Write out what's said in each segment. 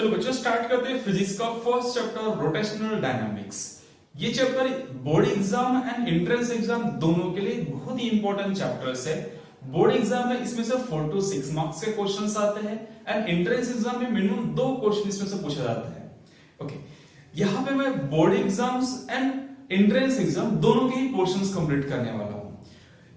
चलो बच्चों स्टार्ट करते हैं फिजिक्स का फर्स्ट चैप्टर रोटेशनल डायनामिक्स। ये chapter board exam and entrance exam दोनों के लिए बहुत ही इंपॉर्टेंट चैप्टर्स है। बोर्ड एग्जाम में इसमें से 4 to 6 मार्क्स के क्वेश्चंस आते हैं एंड एंट्रेंस एग्जाम में मिनिमम 2 क्वेश्चन इसमें से पूछा जाता है। ओके, यहाँ पे मैं board exams and entrance exam दोनों के ही पोर्शंस कंप्लीट करने वाला हूँ।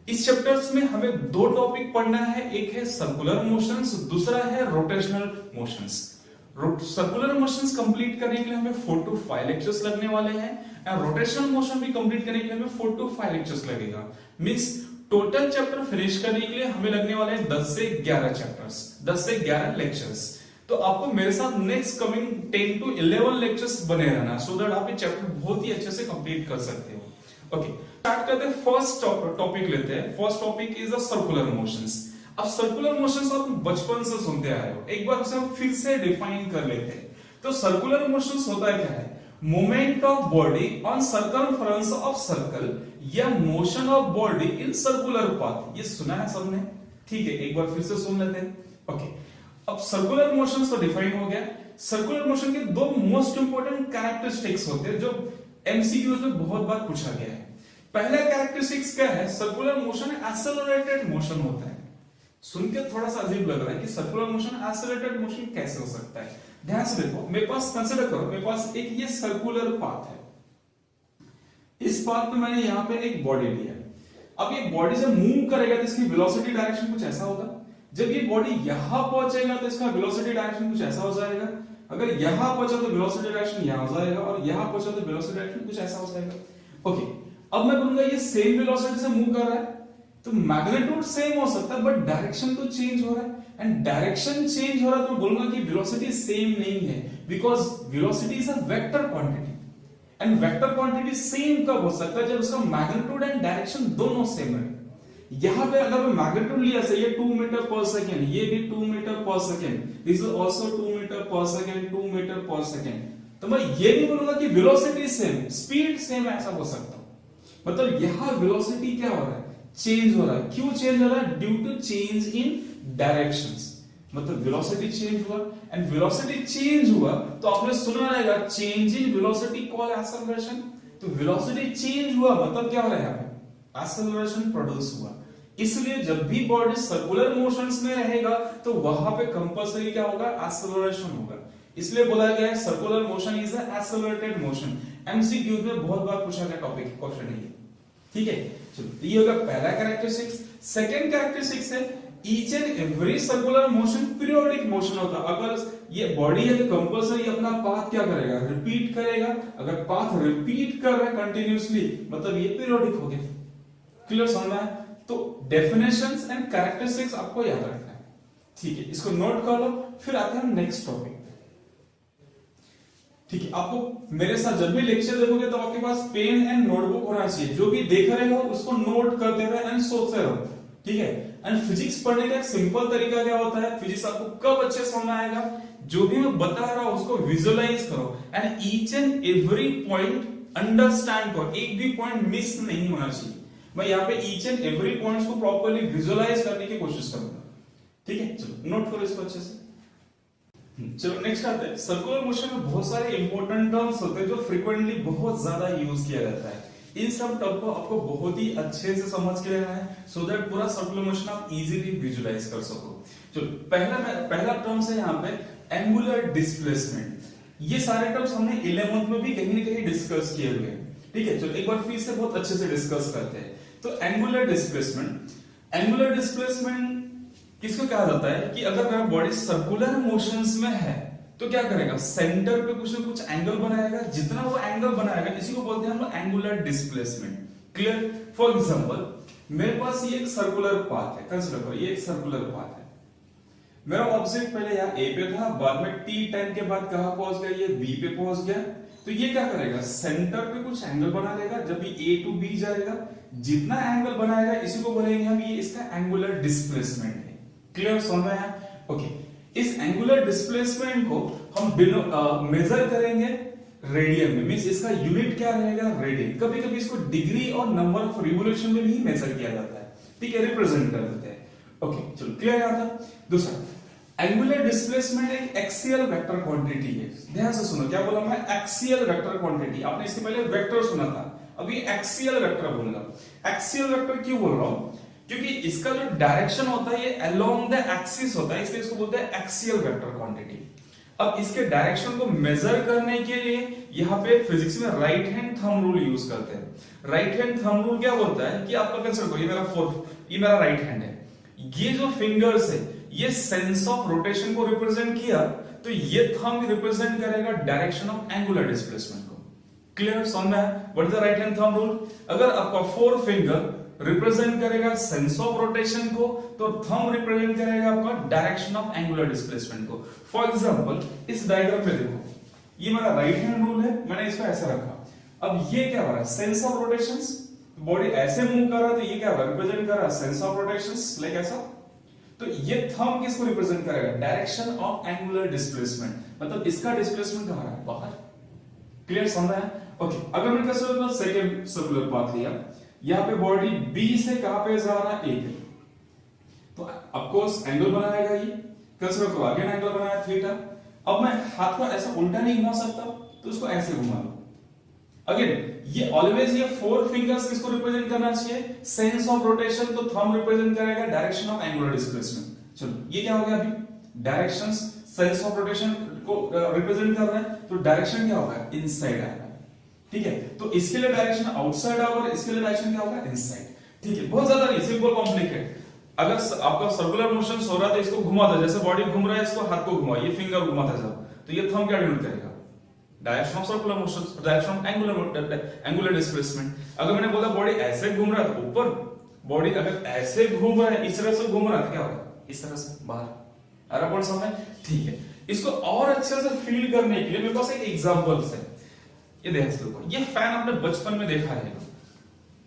इस चैप्टर्स में हमें 2 टॉपिक पढ़ना है, एक है सर्कुलर मोशंस, दूसरा है rotational motions. Circular motions complete करने के लिए हमें 4 to 5 लेक्चर्स लगने वाले हैं और रोटेशनल मोशन भी कंप्लीट करने के लिए हमें 4 to 5 लेक्चर्स लगेगा। मींस टोटल चैप्टर फिनिश करने के लिए हमें लगने वाले हैं 10 से 11 चैप्टर्स, 10 से 11 लेक्चर्स। तो आपको मेरे साथ नेक्स्ट कमिंग 10 to 11 लेक्चर्स बने रहना सो दैट आप ये चैप्टर बहुत ही अच्छे से कंप्लीट कर सकते हो। ओके, स्टार्ट करते हैं। फर्स्ट टॉपिक लेते हैं। First topic is the circular motions. अब सर्कुलर मोशंस आप बचपन से सुनते आ रहे हो, एक बार उसे हम फिर से डिफाइन कर लेते हैं। तो सर्कुलर मोशंस होता है क्या है? Movement of body on circumference of circle या motion of body in circular path. ये सुना है सबने? ठीक है, एक बार फिर से सुन लेते हैं। ओके, अब सर्कुलर मोशंस तो डिफाइन हो गया। सर्कुलर मोशन के 2 मोस्ट इंपोर्टेंट कैरेक्टरिस्टिक्स होते हैं जो एमसीक्यूज में बहुत बार पूछा गया है। पहला कैरेक्टरिस्टिक्स क्या है? सर्कुलर मोशन एक्सेलरेटेड मोशन होता है। सुन के थोड़ा सा अजीब लग रहा है कि सर्कुलर मोशन एक्सेलरेटेड मोशन कैसे हो सकता है। ध्यान से देखो, मेरे पास कंसीडर करो, मेरे पास एक ये सर्कुलर पाथ है। इस पाथ में मैंने यहाँ पे एक बॉडी लिया है। अब ये बॉडी जब मूव करेगा तो इसकी वेलोसिटी डायरेक्शन कुछ ऐसा होगा। जब ये बॉडी यहां पहुंचेगा तो इसका वेलोसिटी डायरेक्शन कुछ ऐसा हो जाएगा। अगर यहां पहुंचा तो वेलोसिटी डायरेक्शन यहां हो जाएगा और यहां पहुंचा तो वेलोसिटी डायरेक्शन कुछ ऐसा हो जाएगा। ओके, अब मैं बोलूंगा ये सेम वेलोसिटी से मूव कर रहा है तो मैग्नीट्यूड सेम हो सकता है बट डायरेक्शन तो चेंज हो रहा है। एंड डायरेक्शन चेंज हो रहा है तो मैं बोलूंगा कि वेलोसिटी सेम नहीं है, because velocity is a vector quantity and vector quantity same कब हो सकता है? जब उसका मैग्नीट्यूड एंड डायरेक्शन दोनों सेम है। यहां पे अगर मैं मैग्नीट्यूड लिया से ये 2 मीटर पर सेकेंड, ये भी 2 metre per second, this is also 2 metre per second, 2 metre per second, तो मैं ये नहीं बोलूंगा कि वेलोसिटी सेम, स्पीड सेम ऐसा हो सकता है। मतलब यहां वेलोसिटी क्या हो रहा है? चेंज हो रहा है। क्यों चेंज हो रहा है? Due to change in directions. मतलब वेलोसिटी चेंज हुआ एंड वेलोसिटी चेंज हुआ तो आपने सुना रहेगा change in velocity call acceleration. तो वेलोसिटी चेंज हुआ मतलब क्या हो रहा है? यहाँ पे एक्सेलरेशन प्रोड्यूस हुआ। इसलिए जब भी बॉडी सर्कुलर मोशंस में रहेगा तो वहां पे कंपल्सरी क्या होगा? एक्सेलरेशन होगा। इसलिए बोला गया है circular motion is a accelerated motion. MCQ में बहुत बार पूछा गया टॉपिक क्वेश्चन है ये। ठीक है, चलो ये होगा पहला कैरेक्टरिस्टिक्स। सेकंड कैरेक्टरिस्टिक्स है each and every circular motion periodic motion होता है। अगर ये बॉडी है तो कंपल्सरी अपना पाथ क्या करेगा? रिपीट करेगा। अगर पाथ रिपीट कर रहा है कंटिन्यूअसली मतलब ये पीरियोडिक हो गया। क्लियर समझ में? तो डेफिनेशंस एंड कैरेक्टरिस्टिक्स आपको याद रखना है। ठीक है, इसको नोट कर लो। फिर आते हैं नेक्स्ट टॉपिक। ठीक है, आपको मेरे साथ जब भी लेक्चर देखोगे तो आपके पास पेन एंड नोटबुक होना चाहिए। जो भी देख रहे हो उसको नोट करते रहो एंड सोचते रहो। ठीक है, एंड फिजिक्स पढ़ने का एक सिंपल तरीका क्या होता है? फिजिक्स आपको कब अच्छे समझ में आएगा? जो भी मैं बता रहा हूं उसको विजुअलाइज करो and each and every point understand करो। एक भी पॉइंट मिस नहीं होना चाहिए। मैं यहाँ पे ईच एंड एवरी पॉइंट्स को प्रॉपर्ली विजुअलाइज करने की कोशिश करूंगा। ठीक है, चलो नोट करो इसको अच्छे से। चलो नेक्स्ट आते हैं। सर्कुलर मोशन में बहुत सारे इंपॉर्टेंट टर्म्स होते हैं जो फ्रीक्वेंटली बहुत ज्यादा यूज किया जाता है। इन सब टर्म को आपको बहुत ही अच्छे से समझ के लेना है सो दैट पूरा सर्कुलर मोशन आप इजीली विजुअलाइज कर सको। चलो पहला टर्म्स है यहाँ पे एंगुलर डिस्प्लेसमेंट। ये सारे टर्म्स हमने 11th में भी कहीं ना कहीं डिस्कस किए हुए हैं। ठीक है, चलो एक बार फिर से बहुत अच्छे से डिस्कस करते हैं। तो एंगुलर डिस्प्लेसमेंट किसको कहा जाता है कि अगर मेरा बॉडी सर्कुलर मोशंस में है तो क्या करेगा? सेंटर पे कुछ ना कुछ एंगल बनाएगा। जितना वो एंगल बनाएगा इसी को बोलते हैं हम लोग angular displacement. Clear? For example मेरे पास ये एक सर्कुलर पाथ है। कंसीडर करो ये एक सर्कुलर पाथ है। मेरा ऑब्जेक्ट पहले यहाँ ए पे था, बाद में t10 के बाद कहां पहुंच गया? ये b पे पहुंच गया। तो ये क्या करेगा? सेंटर पे कुछ एंगल बना लेगा। जब भी a टू b जाएगा जितना एंगल बनाएगा इसी को बोलेंगे हम ये इसका एंगुलर डिस्प्लेसमेंट है। क्लियर समझ में आया? ओके, इस एंगुलर डिस्प्लेसमेंट को हम मेजर करेंगे रेडियन में। मींस इसका यूनिट क्या रहेगा? रेडियन। कभी कभी इसको डिग्री और नंबर ऑफ रिवोल्यूशन में भी मेजर किया जाता है। ठीक है, रिप्रेजेंट कर देते हैं। ओके, चलो क्लियर आता। दूसरा एंगुलर डिस्प्लेसमेंट एक एक्सियल वेक्टर क्वांटिटी है। ध्यान से सुनो, क्या बोला मैं? Axial vector quantity. आपने इसके पहले वेक्टर सुना था, अभी एक्सियल वेक्टर बोल रहा हूं। एक्सियल वेक्टर क्यों बोल रहा हूं? क्योंकि इसका जो डायरेक्शन होता है ये अलोंग द एक्सिस होता है, इसलिए इसको बोलते हैं एक्सियल वेक्टर क्वांटिटी। अब इसके डायरेक्शन को मेजर करने के लिए यहाँ पे फिजिक्स में right hand thumb rule use करते हैं। राइट हैंड थंब रूल क्या बोलता है कि आपका कंसिडर करो, ये मेरा राइट हैंड है, ये जो फिंगर्स है ये सेंस ऑफ रोटेशन को रिप्रेजेंट किया, तो ये थंब रिप्रेजेंट करेगा डायरेक्शन ऑफ एंगुलर डिस्प्लेसमेंट को। क्लियर? समझ में? What is the right hand thumb rule? अगर आपका फोर फिंगर रिप्रेजेंट करेगा सेंस ऑफ रोटेशन को, तो थंब रिप्रेजेंट करेगा आपका डायरेक्शन ऑफ एंगुलर डिस्प्लेसमेंट को। फॉर एग्जांपल इस डायग्राम में देखो, ये मेरा राइट हैंड रूल है, मैंने इसको ऐसे रखा। अब ये क्या हो रहा है? Sense of rotations. बॉडी ऐसे मूव कर रहा है तो ये क्या हो रहा है? रिप्रेजेंट कर रहा है सेंस ऑफ रोटेशंस, लाइक ऐसा। तो ये थंब किसको रिप्रेजेंट करेगा? डायरेक्शन ऑफ एंगुलर डिस्प्लेसमेंट, मतलब इसका डिस्प्लेसमेंट कहां है? बाहर। क्लियर? समझ रहा है? ओके, अगर मैंने कंसीडर सेकंड सर्कुलर पाथ लिया, यहां पे बॉडी बी से कहां पे जा रहा है? ए पे, तो ऑफ कोर्स एंगल बनाएगा ये। कंसीडर करो अगेन एंगल बनाया थीटा। अब मैं हाथ को ऐसा उल्टा नहीं घुमा सकता, तो इसको ऐसे घुमा लो। अगेन ये ऑलवेज ये फोर फिंगर्स किसको रिप्रेजेंट करना चाहिए? सेंस ऑफ रोटेशन, तो थंब रिप्रेजेंट करेगा डायरेक्शन ऑफ एंगुलर डिस्प्लेसमेंट। चलो ये क्या हो गया? अभी डायरेक्शंस सेंस ऑफ रोटेशन को रिप्रेजेंट कर रहा है, तो डायरेक्शन क्या होगा? इनसाइड आएगा। ठीक है, तो इसके लिए डायरेक्शन आउटसाइड होगा, इसके लिए डायरेक्शन क्या होगा? इनसाइड। ठीक है, बहुत ज्यादा नहीं, सिंपल कॉम्प्लिकेट। अगर आपका सर्कुलर मोशन हो रहा है तो इसको घुमा दो, जैसे बॉडी घूम रहा है, इसको हाथ को घुमाओ, ये फिंगर घुमाते जाओ, तो ये थंब क्या डिनोट करेगा? Direction of circular motion, direction of angular displacement. अगर मैंने बोला बॉडी ऐसे घूम रहा है तो ऊपर, बॉडी अगर ऐसे घूम रहा है, इस तरह से घूम रहा है तो क्या होगा? इस तरह से बाहर। अरे पॉइंट समझ? ठीक है, इसको और अच्छे से फील करने के लिए मेरे पास एक एग्जांपल्स है। ये देखो, ये फैन आपने बचपन में देखा है,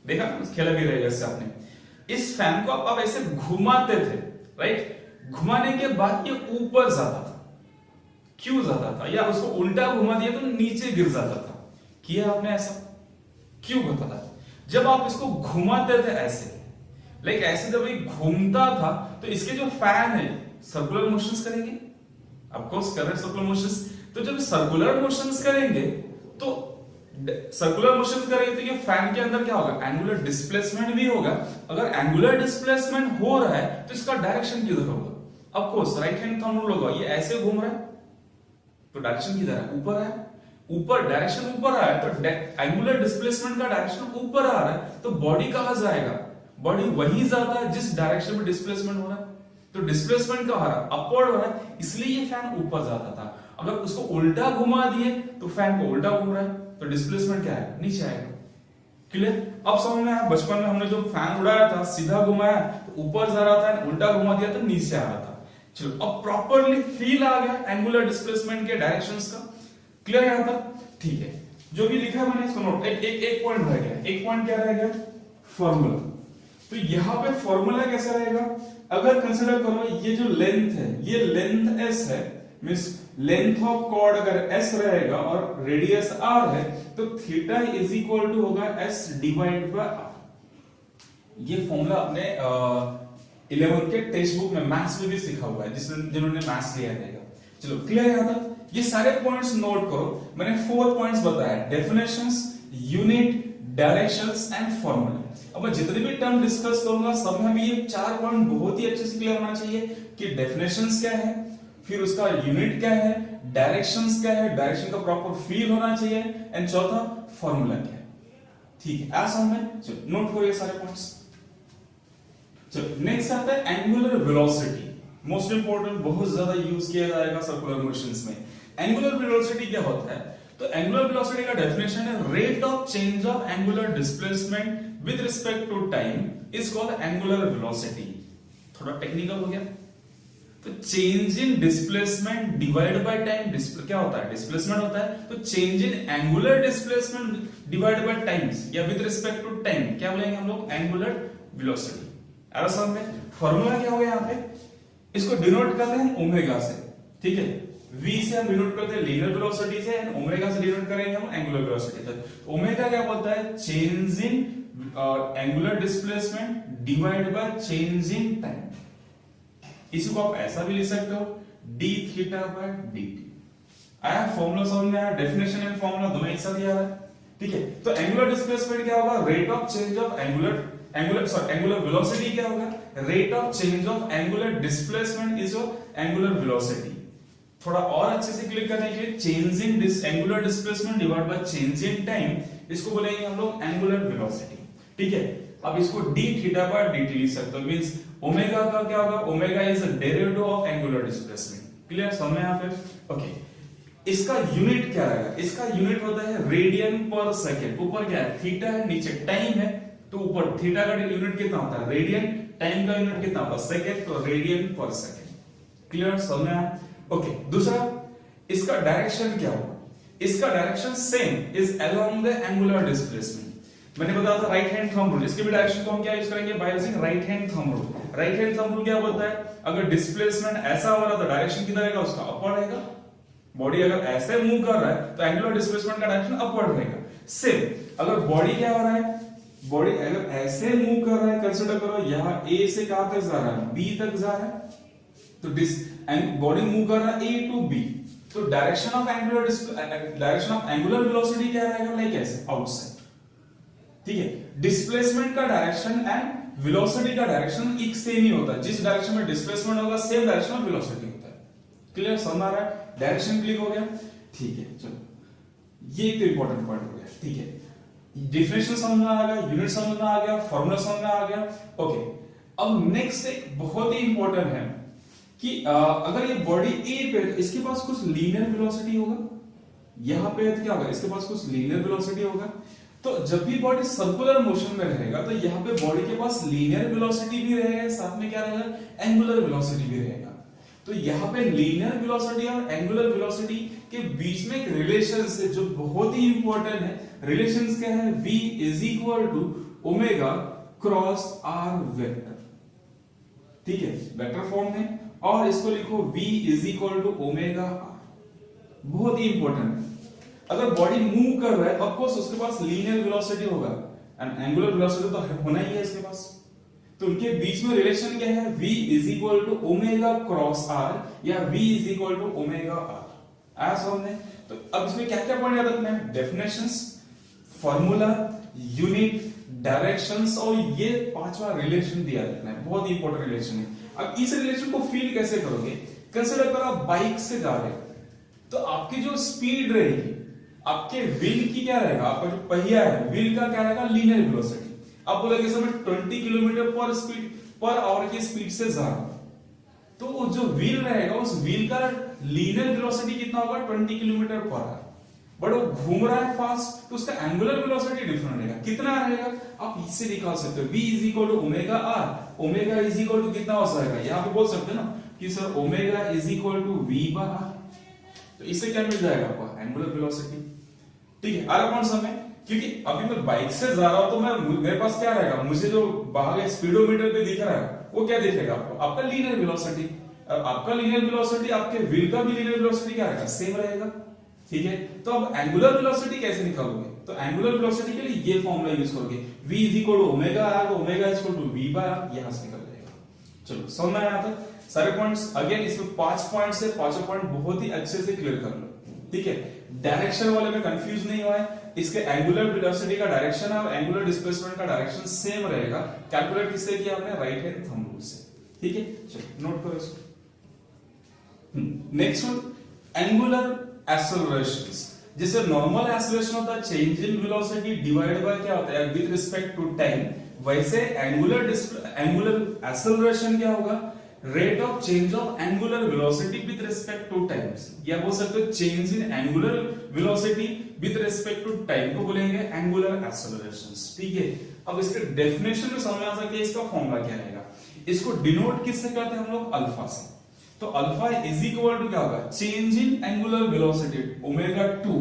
देखा खेला भी रहेगा इससे आपने। इस फैन को आप ऐसे घुमाते थे, राइट? घुमाने के बाद ये ऊपर जाता था। क्यों जाता था? या उसको उल्टा घुमा दिया तो नीचे गिर जाता था। किया आपने ऐसा? क्यों होता था? जब आप इसको घुमाते थे ऐसे, लाइक ऐसे जब ये घूमता था, तो इसके जो फैन है सर्कुलर मोशंस करेंगे, ऑफ कोर्स कर रहे सर्कुलर मोशंस। तो जब सर्कुलर मोशंस करेंगे तो सर्कुलर मोशन करेंगे तो ये फैन के अंदर क्या होगा? एंगुलर डिस्प्लेसमेंट भी होगा। अगर एंगुलर डिस्प्लेसमेंट हो रहा है तो इसका डायरेक्शन किधर होगा? Of course right hand thumb rule होगा। ये ऐसे घूम रहा है तो डायरेक्शन किधर है? ऊपर है। ऊपर डायरेक्शन ऊपर आ रहा है तो एंगुलर डिस्प्लेसमेंट का डायरेक्शन ऊपर आ रहा है, तो बॉडी कहां जाएगा? बॉडी वहीं जाता है जिस डायरेक्शन में डिस्प्लेसमेंट हो रहा है। तो डिस्प्लेसमेंट कहां हो रहा है? अपवर्ड हो रहा है, इसलिए ये फैन ऊपर जाता था। अगर उसको उल्टा घुमा दिए तो फैन को उल्टा घूम रहा है, तो डिस्प्लेसमेंट क्या है? नीचे आएगा। क्लियर? अब समझ में आया? बचपन में हमने जो फैन उड़ाया था, सीधा घुमाया तो ऊपर जा रहा था, उल्टा घुमा दिया तो नीचे आ रहा था। चलो अब प्रॉपर्ली फील आ गया एंगुलर डिस्प्लेसमेंट के डायरेक्शंस का। क्लियर यहां तक? ठीक है, जो भी लिखा है मैंने इसको नोट। एक पॉइंट रह गया। एक पॉइंट क्या रह गया? फॉर्मूला। तो यहां पे फॉर्मूला कैसा रहेगा? अगर कंसीडर करो ये जो लेंथ है, ये लेंथ s है, मींस लेंथ ऑफ कॉर्ड अगर s रहेगा और रेडियस r है, तो थीटा इज इक्वल टू होगा s डिवाइड बाय r। ये फॉर्मूला आपने 11th के टेक्स्ट बुक में मैथ्स में भी सीखा हुआ है, जिन्होंने मैथ्स लिया रहेगा। चलो क्लियर यहां तक? ये सारे पॉइंट्स नोट करो। मैंने 4 पॉइंट्स बताया, definitions, unit, directions and formula. अब मैं जितने भी टर्म डिस्कस करूंगा सब में हमें ये 4 पॉइंट बहुत ही अच्छे से क्लियर होना चाहिए कि डेफिनेशंस क्या है, फिर उसका यूनिट क्या है, डायरेक्शंस क्या है, डायरेक्शन का प्रॉपर फील होना चाहिए, एंड चौथा फॉर्मूला क्या है। ठीक है, ऐसा हमें चलो नोट करो ये सारे पॉइंट्स। चलो नेक्स्ट आता है एंगुलर वेलोसिटी। मोस्ट इंपोर्टेंट, बहुत ज्यादा यूज किया जाएगा सर्कुलर मोशंस में। एंगुलर वेलोसिटी क्या होता है? तो एंगुलर वेलोसिटी का डेफिनेशन है rate of change of angular displacement with respect to time is called angular velocity. थोड़ा टेक्निकल हो गया। तो change in displacement divide by time, क्या होता है? डिस्प्लेसमेंट होता है, तो change in angular displacement divide by times या विद रिस्पेक्ट टू टाइम क्या बोलेंगे हम लोग? Angular velocity. अरे समझ में? फॉर्मूला क्या हो गया यहाँ पे? इसको डिनोट करते हैं ओमेगा से। ठीक है, v से हम डिनोट करते हैं लीनियर वेलोसिटी से, एंड ओमेगा से डिनोट करेंगे हम एंगुलर वेलोसिटी से। ओमेगा क्या बोलता है? Change in angular displacement divide by change in time. इसी को आप ऐसा भी लिख सकते हो d थीटा बाय dt। आया फॉर्मूला समझ में आया, डेफिनेशन एंड फॉर्मूला दोनों एक साथ ही आ रहा है, ठीक है। तो एंगुलर डिस्प्लेसमेंट क्या होगा, rate of change of angular velocity क्या होगा, rate of change of angular displacement is your angular velocity. थोड़ा और अच्छे से क्लिक करने के लिए change in angular displacement divide by change in time, इसको बोलेंगे हम लोग एंगुलर वेलोसिटी, ठीक है। अब इसको d थीटा बाय dt लिख सकते हो, मींस ओमेगा का क्या होगा, omega is a derivative of angular displacement. Clear, समझ में यहां पे, ओके। इसका यूनिट क्या रहेगा, इसका यूनिट होता है रेडियन पर सेकंड। ऊपर क्या है, थीटा है, नीचे टाइम है, तो ऊपर थीटा का यूनिट कितना होता है रेडियन, टाइम का यूनिट कितना होता है सेकंड, तो रेडियन पर सेकंड। क्लियर, समझ में आया, ओके। दूसरा, इसका डायरेक्शन क्या होगा, इसका direction same is along the angular displacement. मैंने बताया था राइट हैंड थंब रूल, इसके भी डायरेक्शन को हम क्या यूज करेंगे, by using right hand thumb rule. Right hand thumb rule क्या बोलता है, अगर डिस्प्लेसमेंट ऐसा हो रहा है तो डायरेक्शन किधर रहेगा, उसका अपवर्ड रहेगा। बॉडी अगर ऐसे मूव कर रहा है तो एंगुलर डिस्प्लेसमेंट का डायरेक्शन अपवर्ड रहेगा। सेम अगर बॉडी क्या हो रहा है, बॉडी अगर ऐसे मूव कर रहा है, कंसीडर करो यहां ए से कहां तक जा रहा है, बी तक जा रहा है, तो बॉडी मूव कर रहा है ए टू बी, तो डायरेक्शन ऑफ एंगुलर वेलोसिटी क्या रहेगा, लाइक ऐसे आउटसाइड, ठीक है। डिस्प्लेसमेंट का डायरेक्शन एंड वेलोसिटी का डायरेक्शन एक सेम ही होता है, जिस डायरेक्शन में डिस्प्लेसमेंट होगा सेम डायरेक्शन में वेलोसिटी होता है। क्लियर, समझ आ रहा है, डायरेक्शन क्लिक हो गया, ठीक है। चलो ये एक तो इंपॉर्टेंट पॉइंट हो गया, ठीक है। डिफरेंशियल समझ में आ गया, यूनिट समझ में आ गया, फॉर्मूला समझ में आ गया, ओके। अब नेक्स्ट एक बहुत ही इंपॉर्टेंट है कि अगर ये बॉडी ए पे है, इसके पास कुछ लीनियर वेलोसिटी होगा, यहां पे तो क्या होगा, इसके पास कुछ लीनियर वेलोसिटी होगा। तो जब भी बॉडी सर्कुलर मोशन में रहेगा तो यहाँ पे बॉडी के पास लीनियर वेलोसिटी भी रहेगा, साथ में क्या रहेगा, एंगुलर वेलोसिटी भी रहेगा। तो यहाँ पे लीनियर वेलोसिटी और एंगुलर वेलोसिटी के बीच में एक रिलेशन है जो बहुत ही इंपॉर्टेंट है। रिलेशन क्या है, v is equal to omega cross r vector, ठीक है, वेक्टर फॉर्म में, और इसको लिखो v is equal to omega r। बहुत ही इंपॉर्टेंट है, अगर बॉडी मूव कर रहा है ऑफ कोर्स उसके पास लीनियर वेलोसिटी होगा एंड एंगुलर वेलोसिटी तो होना ही है इसके पास, तो उनके बीच में रिलेशन क्या है, v is equal to omega cross r या v is equal to omega r। आया समझ में, तो अब इसमें क्या क्या पॉइंट याद रखना है, डेफिनेशंस, फार्मूला, यूनिट, डायरेक्शंस, और ये पांचवा रिलेशन दिया रखना है, बहुत इंपॉर्टेंट रिलेशन है। अब इस रिलेशन को फील कैसे करोगे, कंसीडर करो आप बाइक से जा रहे हो, तो आपकी जो स्पीड रहेगी, आपके व्हील की क्या रहेगा, आपका जो पहिया है व्हील का क्या रहेगा, लीनियर वेलोसिटी। आप बोलोगे सर मैं 20 किलोमीटर पर आवर की स्पीड से जा रहा हूं, तो वो जो व्हील रहेगा उस व्हील का लीनियर वेलोसिटी कितना होगा, 20 किलोमीटर पर आवर, बट वो घूम रहा है फास्ट, तो उसका एंगुलर वेलोसिटी डिफरेंट रहेगा। कितना रहेगा, आप इससे निकाल सकते हो, v is equal to omega r, omega is equal to कितना हो जाएगा, यहां पे बोल सकते हैं ना कि sir omega is equal to v by r, तो इससे क्या मिल जाएगा आपको, एंगुलर वेलोसिटी, ठीक है। आर अपॉन समय, क्योंकि अभी मैं बाइक से जा रहा हूं तो मैं मेरे पास क्या रहेगा, मुझे जो बाहर स्पीडोमीटर पे दिख रहा है वो क्या दिखेगा आपको, आपका लीनियर वेलोसिटी। आपका लीनियर वेलोसिटी आपके व्हील का भी लीनियर वेलोसिटी क्या रहेगा, सेम रहेगा, ठीक है। तो अब एंगुलर वेलोसिटी कैसे निकालोगे, तो एंगुलर वेलोसिटी के लिए ये फॉर्मूला यूज करोगे, v is equal to omega r, omega is equal to v by r, यहां से निकल जाएगा। चलो समझ में आया था सारे पॉइंट्स। अगेन इसमें 5 पॉइंट्स है, पांचों पॉइंट बहुत ही अच्छे से क्लियर कर लो, ठीक है। डायरेक्शन वाले में कंफ्यूज नहीं हुआ है, इसके एंगुलर वेलोसिटी का डायरेक्शन और एंगुलर डिस्प्लेसमेंट का डायरेक्शन सेम रहेगा। कैलकुलेट किससे किया हमने, राइट हैंड थंब रूल से, ठीक है। चलो नोट करो इसको। Next one, angular accelerations. जैसे नॉर्मल एक्सेलरेशन होता है change in velocity divide by क्या होता है, विद रिस्पेक्ट टू टाइम, वैसे एंगुलर एक्सेलरेशन क्या होगा, rate of change of angular velocity with respect to time, या बोल सकते हो change in angular velocity with respect to time को बोलेंगे एंगुलर एक्सेलरेशंस, ठीक है। अब इसके डेफिनेशन में समझ आ सकता है इसका फॉर्मूला क्या रहेगा, इसको डिनोट किससे करते हैं हम लोग, अल्फा से। तो अल्फा इज इक्वल टू क्या होगा, change in angular velocity omega 2,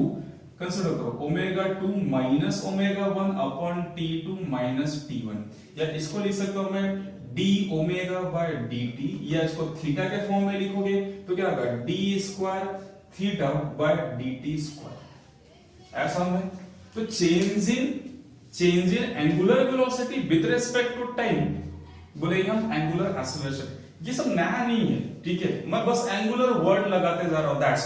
consider करो omega 2 minus omega 1 upon t2 minus t1, या इसको लिख सकते हो मैं d ओमेगा बाय dt, या इसको थीटा के फॉर्म में लिखोगे तो क्या होगा, d square theta by dt square, ऐसा है। तो change in angular velocity with respect to time बोलेंगे हम एंगुलर एक्सेलरेशन। ये सब नया नहीं है, ठीक है, मैं बस एंगुलर वर्ड लगाते जा रहा हूं, दैट्स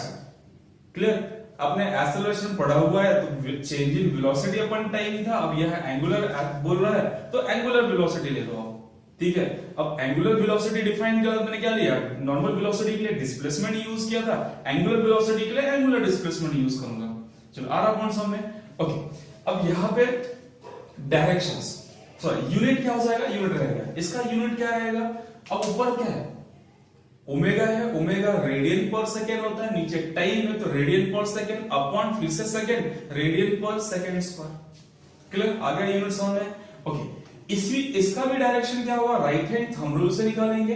क्लियर। आपने एक्सेलरेशन पढ़ा हुआ है तो change in velocity upon time ही था, अब यह एंगुलर बोल रहा है तो एंगुलर वेलोसिटी ले लो आप, ठीक है। अब एंगुलर वेलोसिटी डिफाइन किया, मैंने क्या लिया, नॉर्मल वेलोसिटी के लिए डिस्प्लेसमेंट यूज किया था, एंगुलर वेलोसिटी के लिए एंगुलर डिस्प्लेसमेंट यूज करूंगा। चलो आ रहा कौन सा में, ओके। अब यहां पे डायरेक्शंस, सॉरी यूनिट क्या हो जाएगा, यूनिट रहेगा, इसका यूनिट क्या रहेगा। अब ऊपर क्या है, ओमेगा है, ओमेगा रेडियन पर सेकेंड होता है, नीचे टाइम है तो रेडियन पर सेकेंड अपॉन फिर से सेकेंड रेडियन पर सेकेंड स्क्वायर। क्लियर, आ गया यूनिट समझ में, ओके। इसका भी डायरेक्शन क्या होगा, राइट हैंड थंब रूल से निकालेंगे।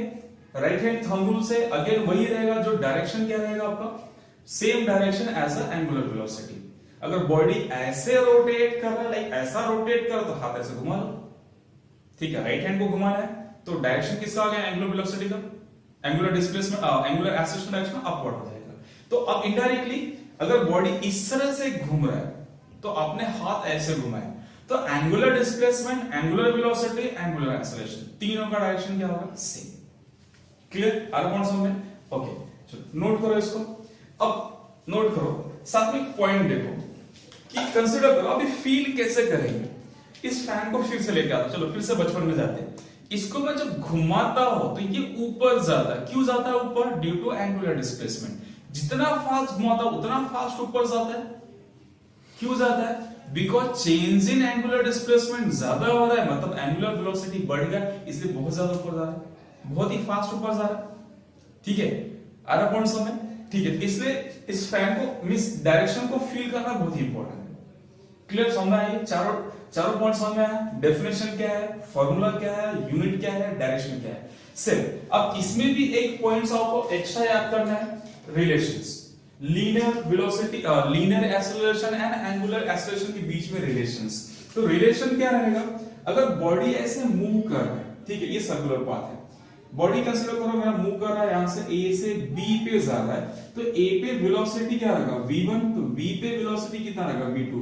राइट हैंड थंब रूल से अगेन वही रहेगा, जो डायरेक्शन क्या रहेगा आपका, same direction as a angular velocity. अगर बॉडी ऐसे रोटेट कर रहा है, लाइक ऐसा रोटेट कर, तो हाथ ऐसे घुमा लो, ठीक है। राइट हैंड को घुमाना है तो डायरेक्शन किसका आ गया, एंगुलर वेलोसिटी का, angular displacement, angular acceleration direction upward हो जाएगा। तो अब इनडायरेक्टली अगर बॉडी इस तरह से घूम रहा है तो आपने हाथ ऐसे घुमाए, तो angular displacement, angular velocity, angular acceleration, तीनों का डायरेक्शन क्या होगा, सेम। क्लियर, आर कौन समझ में, ओके। चलो नोट करो इसको। अब नोट करो, साथ में एक पॉइंट देखो कि कंसीडर करो अभी फील कैसे करेंगे। इस फैन को फिर से लेके आता, चलो फिर से बचपन में जाते हैं। इसको मैं जब घुमाता हूं तो ये ऊपर जाता है, क्यों जाता है ऊपर, ड्यू टू एंगुलर डिस्प्लेसमेंट। जितना फास्ट घुमाता हूं उतना फास्ट ऊपर जाता है, क्यों जाता है, because change in angular displacement ज्यादा हो रहा है, मतलब एंगुलर वेलोसिटी बढ़ गया, इसलिए बहुत ज्यादा ऊपर जा रहा है, बहुत ही फास्ट ऊपर जा रहा है, ठीक है। आ रहा पॉइंट समझ, ठीक है। इसलिए इस फैन को मींस डायरेक्शन को फील करना बहुत ही इंपॉर्टेंट है। क्लियर, समझ आइए, चारों पॉइंट समझ में आया। डेफिनेशन क्या है, फॉर्मूला क्या है, यूनिट क्या है, डायरेक्शन क्या है, सिर्फ। अब इसमें भी एक पॉइंट्स आपको एक्स्ट्रा याद करना है, relations, linear velocity, linear acceleration and angular acceleration के बीच में रिलेशंस। तो रिलेशन क्या रहेगा, अगर बॉडी ऐसे मूव कर रहा है, ठीक है, ये सर्कुलर पाथ है, बॉडी कंसीडर करो मेरा मूव कर रहा है, यहां से ए से बी पे जा रहा है, तो ए पे वेलोसिटी क्या रहेगा, v1, तो b पे वेलोसिटी कितना रहेगा, v2,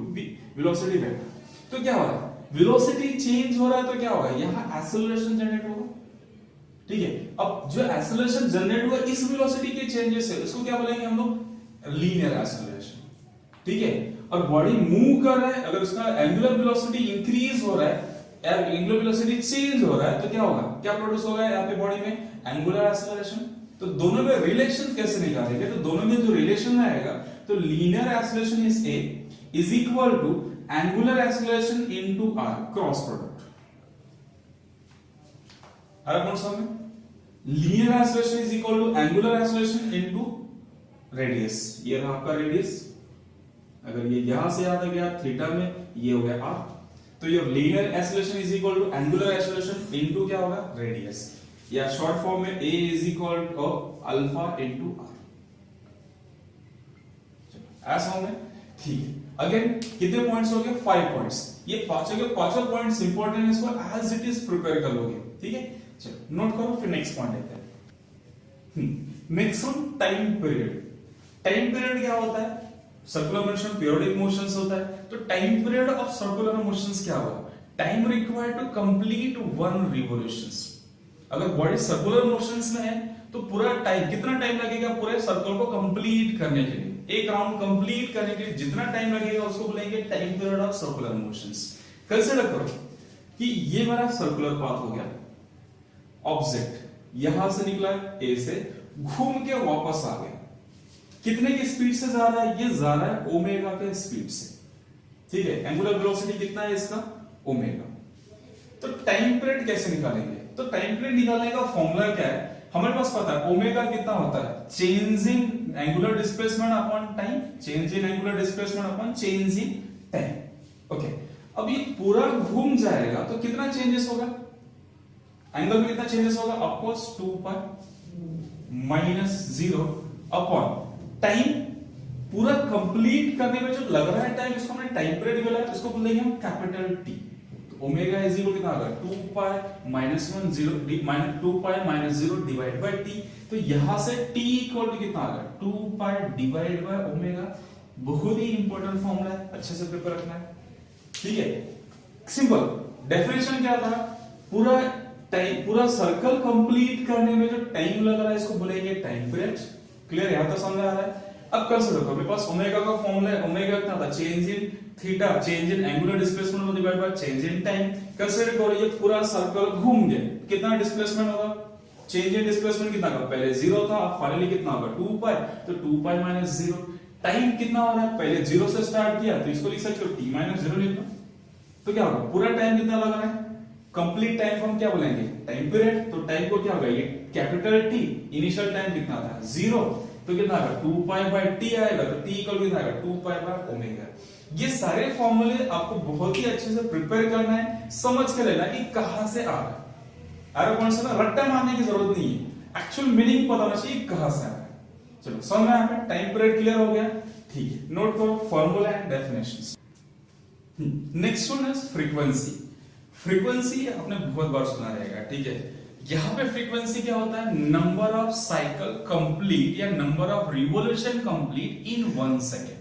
वेलोसिटी वेक्टर। तो क्या हो रहा है, वेलोसिटी चेंज हो रहा है, तो क्या होगा, यहां एक्सेलरेशन जनरेट होगा, ठीक है। अब जो एक्सेलरेशन जनरेट हुआ इस वेलोसिटी के चेंजेस से, उसको क्या बोलेंगे हम लोग, लीनियर एक्सेलरेशन, ठीक है। और बॉडी मूव कर रहा है, अगर उसका एंगुलर वेलोसिटी इंक्रीज हो रहा है, एंगुलर वेलोसिटी चेंज हो रहा है, तो क्या होगा, क्या प्रोड्यूस होगा यहाँ पे बॉडी में, एंगुलर एक्सेलरेशन। तो दोनों में रिलेशन कैसे निकालेंगे, तो दोनों में जो रिलेशन आएगा, तो linear acceleration is a is equal to angular acceleration into r, cross product. अरे कौन सा में, linear acceleration is equal to angular acceleration into radius, ये रहा आपका रेडियस। अगर ये यहां से आता गया थीटा में, ये हो गया आर, तो ये linear acceleration is equal to angular acceleration into क्या होगा, रेडियस, या शॉर्ट फॉर्म में a is equal to alpha into r. ऐसा होगा, ठीक है। अगेन कितने पॉइंट्स हो गए, 5 पॉइंट्स। ये पांचों के पांचों पॉइंट्स इंपॉर्टेंट है, इसको एज इट इज प्रिपेयर कर लोगे, ठीक है। चलो नोट करो, फिर नेक्स्ट पॉइंट लेते हैं। Next one, time period. Time period क्या होता है, सर्कुलर मोशन पीरियोडिक मोशंस होता है, तो time period of circular motions क्या होगा, time required to complete one revolutions. अगर बॉडी सर्कुलर मोशंस में है तो पूरा टाइम, कितना टाइम लगेगा पूरे सर्कल को कंप्लीट करने के लिए, एक राउंड कंप्लीट करने के लिए जितना टाइम लगेगा उसको बोलेंगे time period of circular motions. Consider करो कि ये मेरा सर्कुलर पाथ हो गया, ऑब्जेक्ट यहां से निकला ए से, घूम के वापस आ गया, कितने की स्पीड से जा रहा है, ये जा रहा है ओमेगा के स्पीड से, ठीक है। एंगुलर वेलोसिटी कितना है इसका, ओमेगा। तो टाइम पीरियड कैसे निकालेंगे, तो टाइम पीरियड निकालने का फॉर्मूला क्या है, हमारे पास पता है ओमेगा कितना होता है, change in angular displacement upon time, change in angular displacement upon change in time, okay. अब ये पूरा घूम जाएगा तो कितना चेंजेस होगा, एंगल में कितना चेंजेस होगा, of course 2 pi minus 0 upon time, पूरा कंप्लीट करने में जो लग रहा है टाइम, इसको हमने टाइम पीरियड बोला है, इसको बोलेंगे हम कैपिटल टी। तो ओमेगा इज इक्वल कितना होगा, 2 pi minus 1 0 minus 2 pi minus 0 divide by T. तो यहां से टी इक्वल टू कितना आ गया, 2 पाई डिवाइड बाय ओमेगा। बहुत ही इंपॉर्टेंट फॉर्मूला है, अच्छे से प्रिपेयर रखना है, ठीक है। सिंपल डेफिनेशन क्या था, पूरा टाइम, पूरा सर्कल कंप्लीट करने में जो टाइम लग रहा है इसको बोलेंगे टाइम पीरियड। क्लियर, यहां तक समझ आ रहा है। अब कंसीडर करो मेरे पास ओमेगा का फॉर्मूला है, ओमेगा कितना था, change in theta, change in angular displacement divide by change in time. Consider करो ये पूरा सर्कल घूम गया, कितना डिस्प्लेसमेंट होगा, चेंज इन डिस्प्लेसमेंट कितना का, पहले 0 था, अब फाइनली कितना होगा 2 पाई, तो 2 पाई माइनस 0। टाइम कितना हो रहा है, पहले 0 से स्टार्ट किया तो इसको लिख सकते हो t माइनस 0 लिखना, तो क्या होगा, पूरा टाइम कितना लग रहा है, कंप्लीट टाइम को हम क्या बोलेंगे, टाइम पीरियड। तो टाइम को क्या होगा, ये कैपिटल T, इनिशियल टाइम कितना था 0, तो कितना आएगा 2 पाई बाय t आएगा, तो t इक्वल कितना आएगा 2 पाई बाय ओमेगा। ये सारे फॉर्मूले आपको बहुत ही अच्छे से प्रिपेयर करना है, समझ के लेना कि कहां से आ रहा है। अरे कौन सा रट्टा मारने की जरूरत नहीं है, एक्चुअल मीनिंग पता होना चाहिए कहां से आ रहा है। चलो समझ में आया, टाइम पीरियड क्लियर हो गया, ठीक है। नोट करो formula and definitions. Next one is frequency. Frequency आपने बहुत बार सुना रहेगा, ठीक है। यहां पे फ्रीक्वेंसी क्या होता है, नंबर ऑफ साइकिल कंप्लीट या number of revolution complete in 1 second.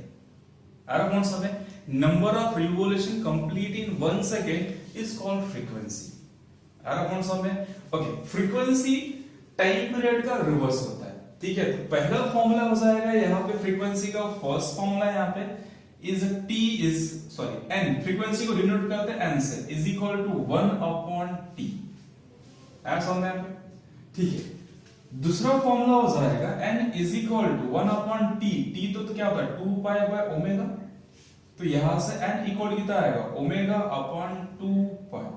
अरे कौन सा है, number of revolution complete in 1 second is called frequency. अरे कौन सा है, ओके। फ्रीक्वेंसी टाइम पीरियड का रिवर्स होता है, ठीक है। तो पहला फॉर्मूला हो जाएगा यहाँ पे फ्रीक्वेंसी का, फर्स्ट फॉर्मूला यहाँ पे is t is sorry n, frequency को डिनोट करते हैं n से, is equal to 1 upon t। ऐसा होता है, ठीक है। दूसरा फॉर्मूला हो जाएगा n is equal to 1 upon t, t तो क्या होता है 2 पाई बाय ओमेगा, तो यहां से n इक्वल कितना आएगा ओमेगा अपॉन 2 पाई,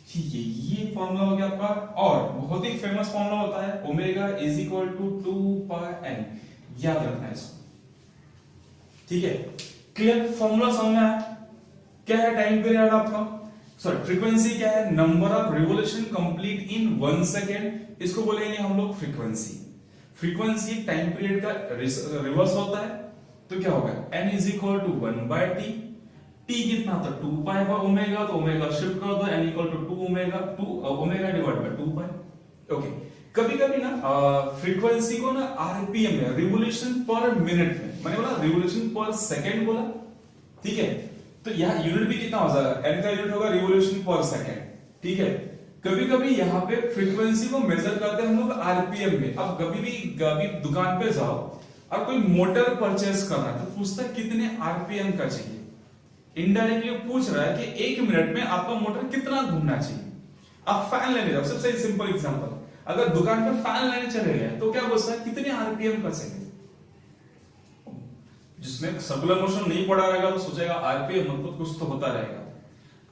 ठीक है। ये फॉर्मूला हो गया आपका, और बहुत ही फेमस फॉर्मूला होता है omega is equal to 2 pi n, याद रखना है इसको, ठीक है। क्लियर, फॉर्मूला समझ में आया। क्या है टाइम पीरियड आपका, सॉरी फ्रीक्वेंसी क्या है, number of revolution complete in 1 second, इसको बोलेंगे हम लोग फ्रीक्वेंसी। फ्रीक्वेंसी टाइम पीरियड का रिवर्स होता है, तो क्या होगा n is equal to 1 by t, t कितना था 2 पाई बाय ओमेगा, तो ओमेगा शिफ्ट कर दो, n equal to 2 omega, 2 omega divide by 2 pi, okay. कभी-कभी ना फ्रीक्वेंसी को ना आरपीएम में, रिवॉल्यूशन पर मिनट में, मैंने बोला रिवॉल्यूशन पर सेकंड बोला, ठीक है। तो यहाँ यूनिट भी कितना हो जाएगा, n का यूनिट होगा रिवॉल्यूशन पर सेकंड, ठीक है। कभी-कभी यहाँ पे फ्रीक्वेंसी को मेजर करते हैं हम लोग आरपीएम में। अब कभी दुकान पे जाओ और कोई मोटर परचेस करना है, तो पूछता है कितने आरपीएम का चाहिए, इनडायरेक्टली पूछ रहा है कि 1 मिनट में आपका मोटर कितना घूमना चाहिए। आप फैन लेने जाओ, सबसे सिंपल एग्जांपल, अगर दुकान पे फैन लेने चले गए तो क्या बोलता है कितने आरपीएम का चाहिए, जिसमें सर्कुलर मोशन नहीं पड़ा रहेगा तो सोचेगा आरपीएम मतलब कुछ तो होता रहेगा।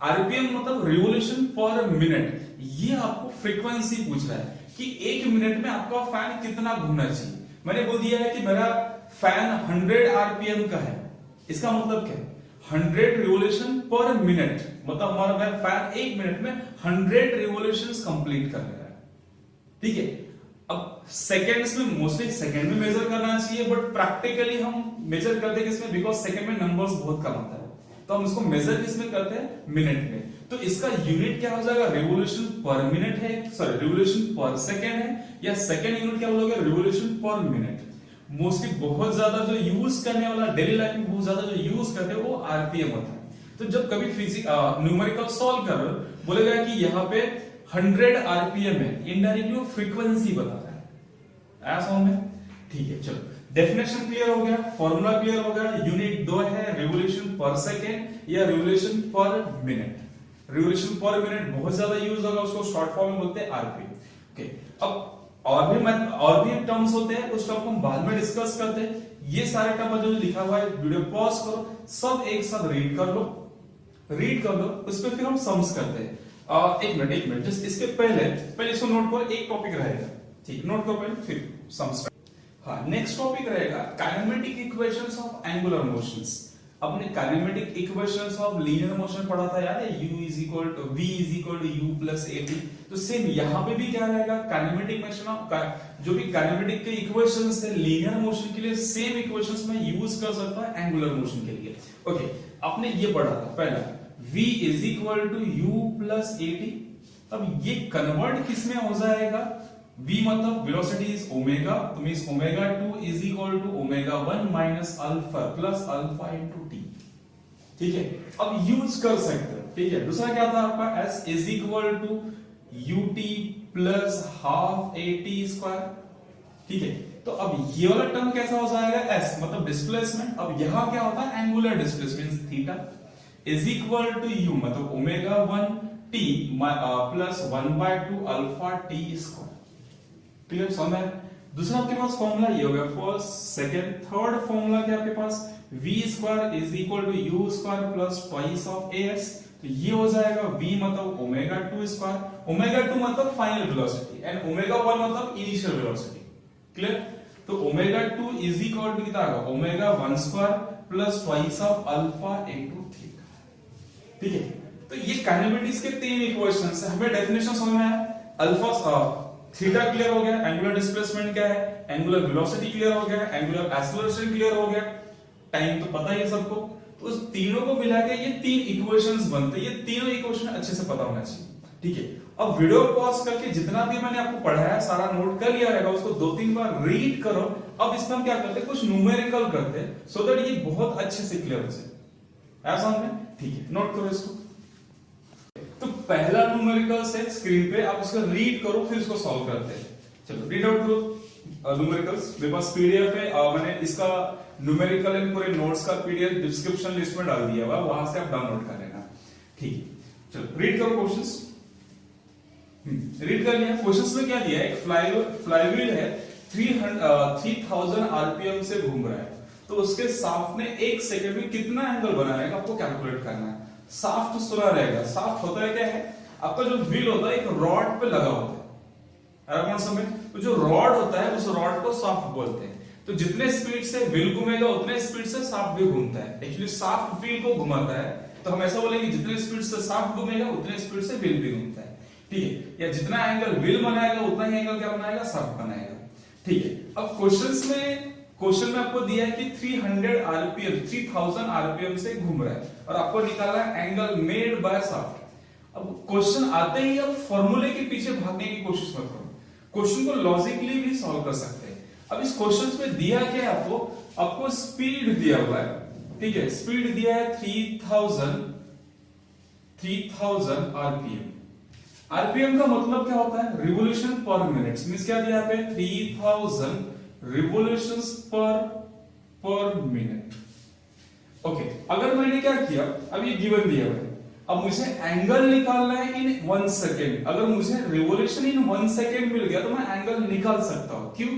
आरपीएम मतलब रिवॉल्यूशन पर मिनट, ये आपको फ्रीक्वेंसी पूछ रहा है कि 1 मिनट में आपका फैन कितना घूमना चाहिए। मैंने बोल दिया है कि मेरा फैन 100 आरपीएम का है, इसका मतलब क्या है 100 रिवॉल्यूशन पर मिनट, मतलब हमारा फैन 1 मिनट में 100 रिवॉल्यूशंस कंप्लीट कर रहा है, ठीक है। अब सेकंड्स में, मोस्टली सेकंड में मेजर करना चाहिए, बट प्रैक्टिकली हम मेजर करते हैं किसमें, बिकॉज सेकंड में नंबर्स बहुत कम आता है, तो हम इसको मेजर किसमें करते हैं, मिनट में। तो इसका यूनिट क्या हो जाएगा, रिवॉल्यूशन पर मिनट है, सॉरी रिवॉल्यूशन पर सेकंड है, या सेकंड यूनिट क्या बोलोगे, रिवॉल्यूशन पर मिनट। मोस्टली बहुत ज्यादा जो यूज करने वाला, डेली लाइफ में बहुत ज्यादा जो यूज करते हैं वो आरपीएम होता है। तो जब कभी फिजिक्स न्यूमेरिकल सॉल्व कर बोलेगा कि यहाँ पे 100 आरपीएम है, इनडायरेक्टली वो फ्रीक्वेंसी बता रहा है, ऐसा होगा, ठीक है। चलो डेफिनेशन क्लियर हो गया, फॉर्मूला क्लियर हो गया, यूनिट दो है, रिवॉल्यूशन पर सेकेंड या रिवॉल्यूशन पर मिनट। रिवॉल्यूशन पर मिनट बहुत ज्यादा यूज होगा, उसको शॉर्ट फॉर्म में बोलते हैं आरपीएम, ओके। अब और भी टर्म्स होते हैं, उस टर्म को हम बाद में डिस्कस करते हैं। ये सारे टर्म जो लिखा हुआ है, वीडियो पॉज करो, सब एक साथ रीड कर लो, उस पर फिर हम सम्स करते हैं। एक मिनट जस्ट इसके पहले इसको नोट करो, एक टॉपिक रहेगा, ठीक, नोट करो पहले फिर सम्स। हाँ, नेक्स्ट टॉपिक रहेगा kinematic equations of angular motions. अपने kinematic equations of linear motion पढ़ा था, याद है, u is equal to v is equal to u plus at। तो सेम यहाँ पे भी क्या रहेगा, काइनेमेटिक मोशन ऑफ जो भी काइनेमेटिक के इक्वेशंस है लीनियर मोशन के लिए, सेम इक्वेशंस में यूज कर सकता है एंगुलर मोशन के लिए, ओके। आपने ये पढ़ा था पहला, v is equal to u plus at। अब ये कन्वर्ट किसमें हो जाएगा, v मतलब वेलोसिटी इज ओमेगा, तो means omega 2 is equal to omega 1 minus alpha plus alpha into t, ठीक है। अब यूज कर सकते हो, ठीक है। दूसरा क्या था आपका, s is equal to ut plus half at square. ठीक है, तो अब ये वाला टर्म कैसा हो जाएगा, s मतलब डिस्प्लेसमेंट। अब यहां क्या होता है, angular displacement theta is equal to u मतलब omega 1 t plus 1/2 alpha t square. Clear, समझ में? दूसरा आपके पास फॉर्मूला ये हो गया फर्स्ट, सेकंड, थर्ड फॉर्मूला क्या आपके पास, v square is equal to u square plus twice of as। तो ये हो जाएगा v मतलब ओमेगा 2 स्क्वायर, ओमेगा 2 मतलब फाइनल वेलोसिटी एंड ओमेगा 1 मतलब इनिशियल वेलोसिटी। क्लियर, तो ओमेगा 2 इज इक्वल टू कितना आएगा, omega 1 square plus twice of alpha into theta. ठीक है, तो ये काइनेमेटिक्स के तीन इक्वेशंस है, हमें डेफिनेशन समझ में आया। अल्फा थीटा क्लियर हो गया, एंगुलर डिस्प्लेसमेंट क्या है, एंगुलर वेलोसिटी क्लियर हो गया, एंगुलर एक्सेलरेशन क्लियर हो गया, टाइम तो पता ही है सबको। तो उस तीनों को मिला के ये तीन इक्वेशंस बनते हैं, ये तीनों इक्वेशन अच्छे से पता होना चाहिए। ठीक है, अब वीडियो पॉज करके जितना भी मैंने आपको पढ़ाया सारा नोट कर लिया रहेगा, उसको 2-3 बार रीड करो। अब इसमें हम क्या करते हैं, कुछ न्यूमेरिकल करते हैं सो दैट ये बहुत अच्छे से क्लियर हो जाए। ऐसा समझ में? ठीक है, नोट करो इसको। तो पहला न्यूमेरिकल है स्क्रीन पे, आप इसको रीड करो फिर इसको सॉल्व करते हैं। चलो रीड आउट करो न्यूमेरिकल्स। मेरे पास पीडीएफ है, मैंने इसका न्यूमेरिकल एंड पूरे नोट्स का पीडीएफ डिस्क्रिप्शन लिस्ट में डाल दिया हुआ, वहां से आप डाउनलोड कर लेना। ठीक है, चलो रीड करो क्वेश्चंस। रीड कर लिया। क्वेश्चंस में क्या दिया है, एक फ्लाईव्हील है 3000 आरपीएम से घूम रहा है, तो उसके शाफ्ट ने 1 सेकंड में कितना एंगल बनाएगा आपको कैलकुलेट करना है। शाफ्ट सुना रहेगा, शाफ्ट होता है क्या है, आपका जो व्हील होता है एक रॉड पे लगा होता है, कौन सा में, तो जो रॉड होता है उस रॉड को शाफ्ट बोलते हैं। तो जितने स्पीड से व्हील घूमेगा उतने स्पीड से शाफ्ट भी घूमता है। एक्चुअली शाफ्ट व्हील को घुमाता है, तो हम ऐसा बोलेंगे जितने स्पीड से शाफ्ट घूमेगा उतने स्पीड से व्हील भी घूमता है। ठीक है, या जितना एंगल व्हील बनाएगा उतना ही एंगल क्या बनाएगा, शाफ्ट बनाएगा। ठीक है, अब क्वेश्चन में आपको दिया है कि 300 आरपीएम 3000 आरपीएम से घूम रहा है और आपको निकालना है एंगल मेड बाय शाफ्ट। अब क्वेश्चन आते ही आप फॉर्मूले के पीछे भागने की कोशिश मत करो, क्वेश्चन को लॉजिकली भी सॉल्व कर सकते हैं। अब इस क्वेश्चन में दिया क्या है, आपको स्पीड दिया हुआ है। ठीक है, स्पीड दिया है 3000 आरपीएम। आरपीएम का मतलब क्या होता है, रिवोल्यूशन पर मिनट। मींस क्या दिया है, 3000 रिवोल्यूशंस पर मिनट। ओके, अगर मैंने क्या किया, अब ये गिवन दिया हुआ है, अब मुझे एंगल निकालना है इन 1 सेकेंड। अगर मुझे रिवोल्यूशन इन 1 सेकेंड मिल गया तो मैं एंगल निकाल सकता हूं। क्यों?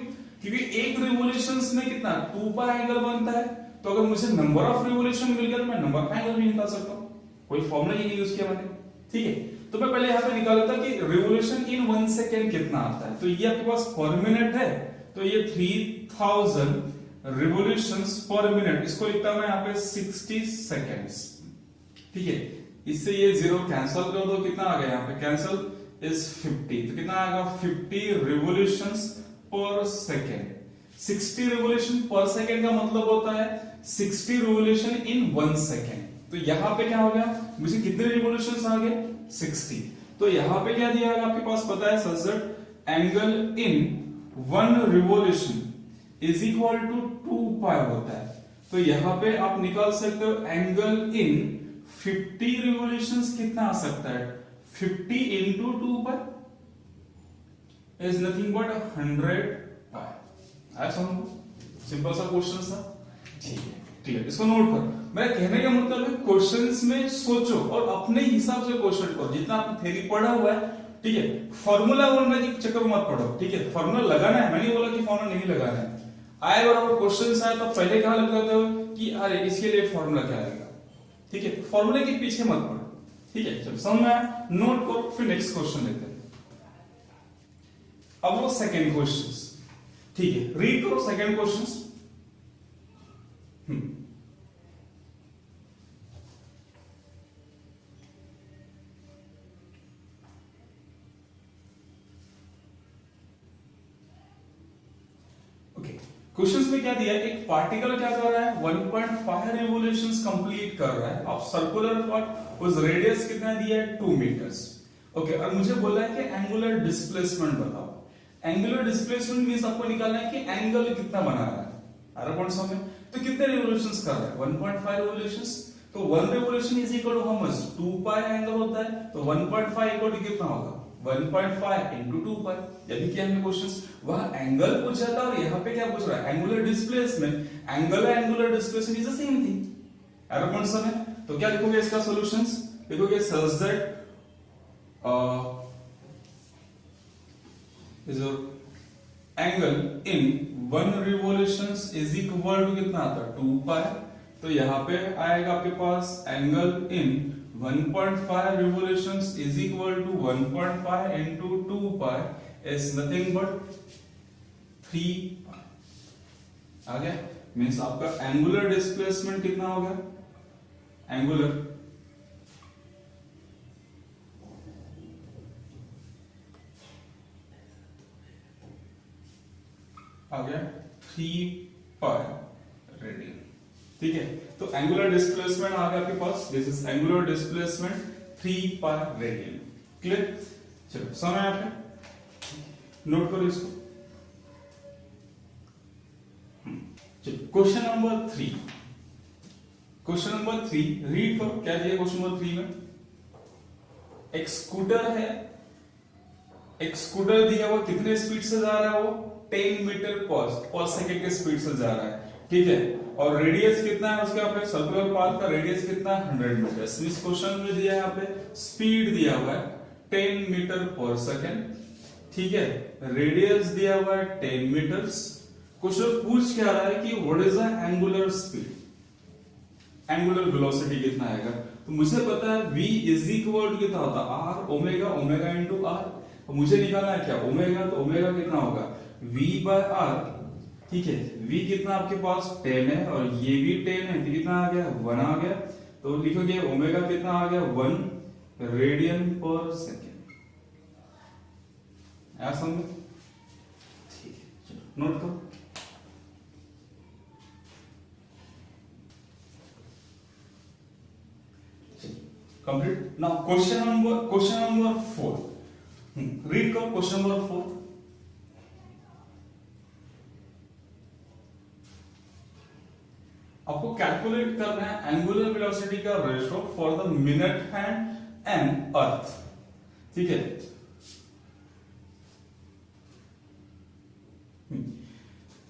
क्योंकि एक रिवोल्यूशंस में कितना 2 पाई एंगल बनता है। तो अगर मुझे नंबर ऑफ रिवोल्यूशन मिल गया तो मैं नंबर ऑफ एंगल भी निकाल सकता हूं। कोई फॉर्मूला ही नहीं यूज किया मैंने। ठीक है, तो मैं पहले यहां पे निकाल लेता कि रिवोल्यूशन इन 1 सेकेंड कितना आता है। तो ये आपके पास पर मिनट है, तो ये 3000 रिवोल्यूशंस पर मिनट, इसको लिखता हूं मैं यहां पे 60 सेकेंड्स। ठीक है, इससे ये 0 कैंसिल कर दो, कितना आ गया यहां पे, कैंसिल इज 50। तो कितना आएगा, 50 रिवोल्यूशंस पर सेकेंड। 60 रिवोल्यूशन पर सेकेंड का मतलब होता है 60 रिवोल्यूशन इन 1 सेकेंड। तो यहां पे क्या हो गया, मुझे कितने रिवोल्यूशंस आ गए, 60। तो यहां पे क्या दिया है आपके पास पता है, such angle in 1 revolution is equal to 2 pi होता है। तो यहां पे आप निकाल सकते हो एंगल इन 50 रिवोल्यूशंस कितना आ सकता है, 50 into 2 pi is nothing but 100 पाई। ऐसा सिंपल सा क्वेश्चन था। ठीक है, क्लियर, इसको नोट करो। मेरा कहने का मतलब है क्वेश्चंस में सोचो और अपने हिसाब से क्वेश्चन करो। जितना आपने थ्योरी पढ़ा हुआ है, ठीक है, फॉर्मूला बोलने के चक्कर में मत पढ़ो। ठीक है, फॉर्मूला लगाना है, मैंने बोला कि फॉर्मूला नहीं लगाना है। आए और क्वेश्चन आए तो पहले कहां लगाते हो कि अरे इसके लिए फॉर्मूला क्या आएगा। ठीक है, फॉर्मूले के पीछे मत पड़ो। ठीक है, चलो समझ में आया, नोट करो, फिर नेक्स्ट क्वेश्चन लेते हैं। अब वो सेकंड क्वेश्चन। ठीक है, रीड करो सेकंड क्वेश्चन। क्वेश्चंस में क्या दिया है, एक पार्टिकल क्या कर रहा है, 1.5 रिवोल्यूशंस कंप्लीट कर रहा है। अब सर्कुलर पार्ट उस रेडियस कितना दिया है, 2 मीटर्स। ओके, और मुझे बोला है कि एंगुलर डिस्प्लेसमेंट बताओ। एंगुलर डिस्प्लेसमेंट मींस आपको निकालना है कि एंगल कितना बना रहा है, अरे कौन सा में, तो कितने रिवोल्यूशंस कर रहा है, 1.5 रिवोल्यूशंस। तो 1 revolution is equal to how much, 2 pi angle होता है। तो 1.5 इक्वल टू कितना होगा, 1.5 into 2 पाई। यदि क्या हमें क्वेश्चंस वह एंगल पूछा था और यहाँ पे क्या पूछ रहा है, angular displacement. Angular displacement is the same thing. Error कौन सा है, तो क्या लिखोगे इसका सॉल्यूशंस, लिखोगे such that is angle in 1 revolutions is equal to कितना आता है 2 पाई। तो यहाँ पे आएगा आपके पास angle in 1.5 revolutions is equal to 1.5 into 2 pi is nothing but 3 pi। आ गया, मीन्स आपका एंगुलर डिस्प्लेसमेंट कितना हो गया, एंगुलर आ गया 3 pi रेडियन। ठीक है, तो एंगुलर डिस्प्लेसमेंट आ गया आपके पास, this is angular displacement 3 pi radian. Clear, चलो समझ आया आपने, नोट करो इसको। चलो question number 3, question number 3 read करो, क्या दिया क्वेश्चन नंबर 3 में। एक स्कूटर है, एक स्कूटर दिया हुआ कितने स्पीड से जा रहा है, वो 10 मीटर पर सेकंड के स्पीड से जा रहा है। ठीक है, और रेडियस कितना है उसका, पे सर्कुलर पाथ का रेडियस कितना है 100 मीटर। इस क्वेश्चन में दिया है यहाँ पे स्पीड दिया हुआ है 10 मीटर पर सेकंड। ठीक है, रेडियस दिया हुआ है 10 मीटर्स। क्वेश्चन पूछ क्या रहा है कि what is the angular speed, angular velocity कितना आएगा। तो मुझे पता है v इज इक्वल टू कितना होता है r omega, omega into r। मुझे निकालना है क्या ओमेगा, तो ओमेगा कितना होगा v बाय r। ठीक है, v कितना आपके पास 10 है और ये भी 10 है, तो कितना आ गया 1 आ गया। तो लिखोगे ओमेगा कितना आ गया 1 रेडियन पर सेकेंड। ऐसा समझो, ठीक है, चलो नोट करो। Complete. Now question number 4 read करो, क्वेश्चन नंबर 4। आपको कैलकुलेट करना है एंगुलर वेलोसिटी का ratio for the minute hand and earth. ठीक है,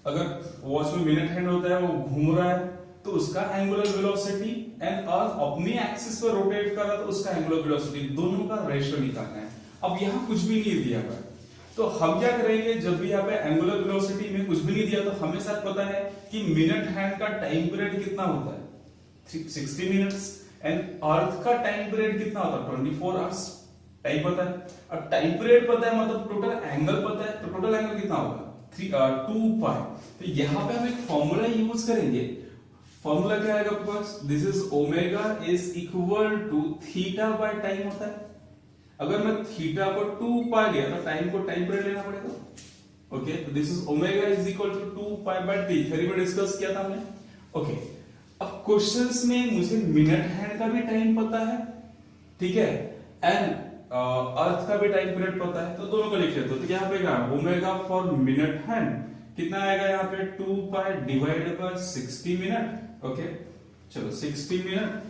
अगर वॉच में मिनट हैंड होता है, वो घूम रहा है, तो उसका एंगुलर वेलोसिटी एंड अर्थ अपनी एक्सिस पर रोटेट कर रहा है, तो उसका एंगुलर वेलोसिटी, दोनों का रेशो निकालना है। अब यहाँ कुछ भी नहीं दिया हुआ है, तो हम क्या करेंगे, जब भी यहाँ पे एंगुलर वेलोसिटी में कुछ भी नहीं दिया, तो हमें साथ पता है कि मिनट हैंड का टाइम पीरियड कितना होता है 60 मिनट्स एंड अर्थ का टाइम पीरियड कितना होता है 24 आवर्स। टाइम पता है, अब टाइम पीरियड पता है, मतलब टोटल एंगल पता है, तो टोटल एंगल कितना होगा 2 पाई। तो यहाँ पे हम एक फॉर्मूला यूज करेंगे। फॉर्मूला क्या आएगा आपके पास, this is omega is equal to theta by time होता है। अगर मैं थीटा को 2 पाई लिया तो टाइम को टाइम पीरियड लेना पड़ेगा। ओके, तो this is omega is equal to 2 pi by t, theory में डिस्कस किया था हमने। ओके, अब क्वेश्चंस में मुझे मिनट हैंड का भी टाइम पता है, ठीक है, एंड अर्थ का भी टाइम पीरियड पता है, तो दोनों का लिख लेते हो। तो यहाँ पे क्या ओमेगा फॉर मिनट हैंड कितना आएगा, यहाँ पे 2 पाई डिवाइडेड बाय 60 मिनट। ओके, चलो 60 मिनट,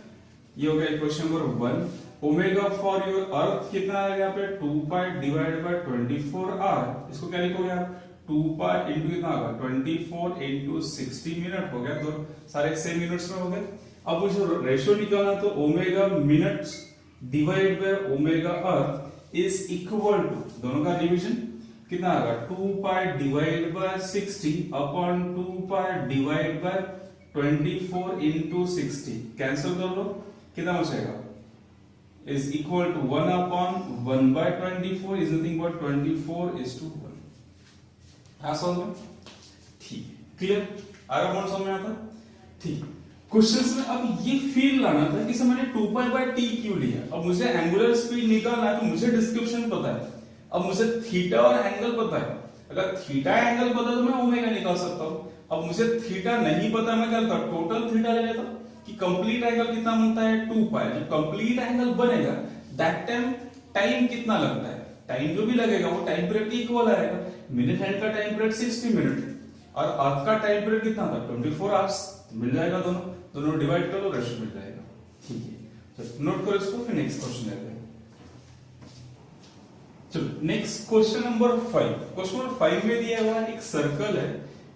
ये हो गया question number 1। Omega for your earth कितना आएगा यहाँ पे 2 पाई डिवाइडेड बाय 24 आवर। इसको क्या लिखोगे आप 2 पाई इंटू कितना होगा 24 इंटू 60 मिनट हो गया, तो सारे सेम मिनट्स में हो गए। अब मुझे रेशियो निकालना, तो omega minutes divide by omega earth is equal to, दोनों का डिवीजन कितना आएगा 2 pi divide by 60 upon 2 pi divide by 24 into 60। Cancel कर लो, कितना बचेगा is equal to 1 upon 1 by 24 is nothing but 24:1। ऐसा हो, ठीक है, क्लियर, आरा कौन समझ में आता, ठीक। क्वेश्चंस में अब ये फील लाना था कि मैंने 2 पाई बाय टी क्यों लिया। अब मुझे एंगुलर स्पीड निकालना है, तो मुझे डिस्क्रिप्शन पता है, अब मुझे थीटा और एंगल पता है। अगर थीटा एंगल पता है तो मैं ओमेगा निकाल सकता हूं। अब मुझे थीटा नहीं पता, मैं क्या करता, टोटल थीटा ले लेता कि कंप्लीट एंगल कितना बनता है 2 पाई। जब कंप्लीट एंगल बनेगा दैट टाइम कितना लगता है, टाइम जो भी लगेगा वो टाइम पीरियड इक्वल आएगा। मिनट हैंड का टाइम पीरियड 60 मिनट और अर्थ का टाइम पीरियड कितना था 24 आवर्स, मिल जाएगा, दोनों डिवाइड कर लो, रेशियो मिल जाएगा। ठीक है, तो नोट करो इसको, फिर नेक्स्ट क्वेश्चन लेते हैं। चलो next question number 5। Question number 5 में दिया हुआ एक सर्कल है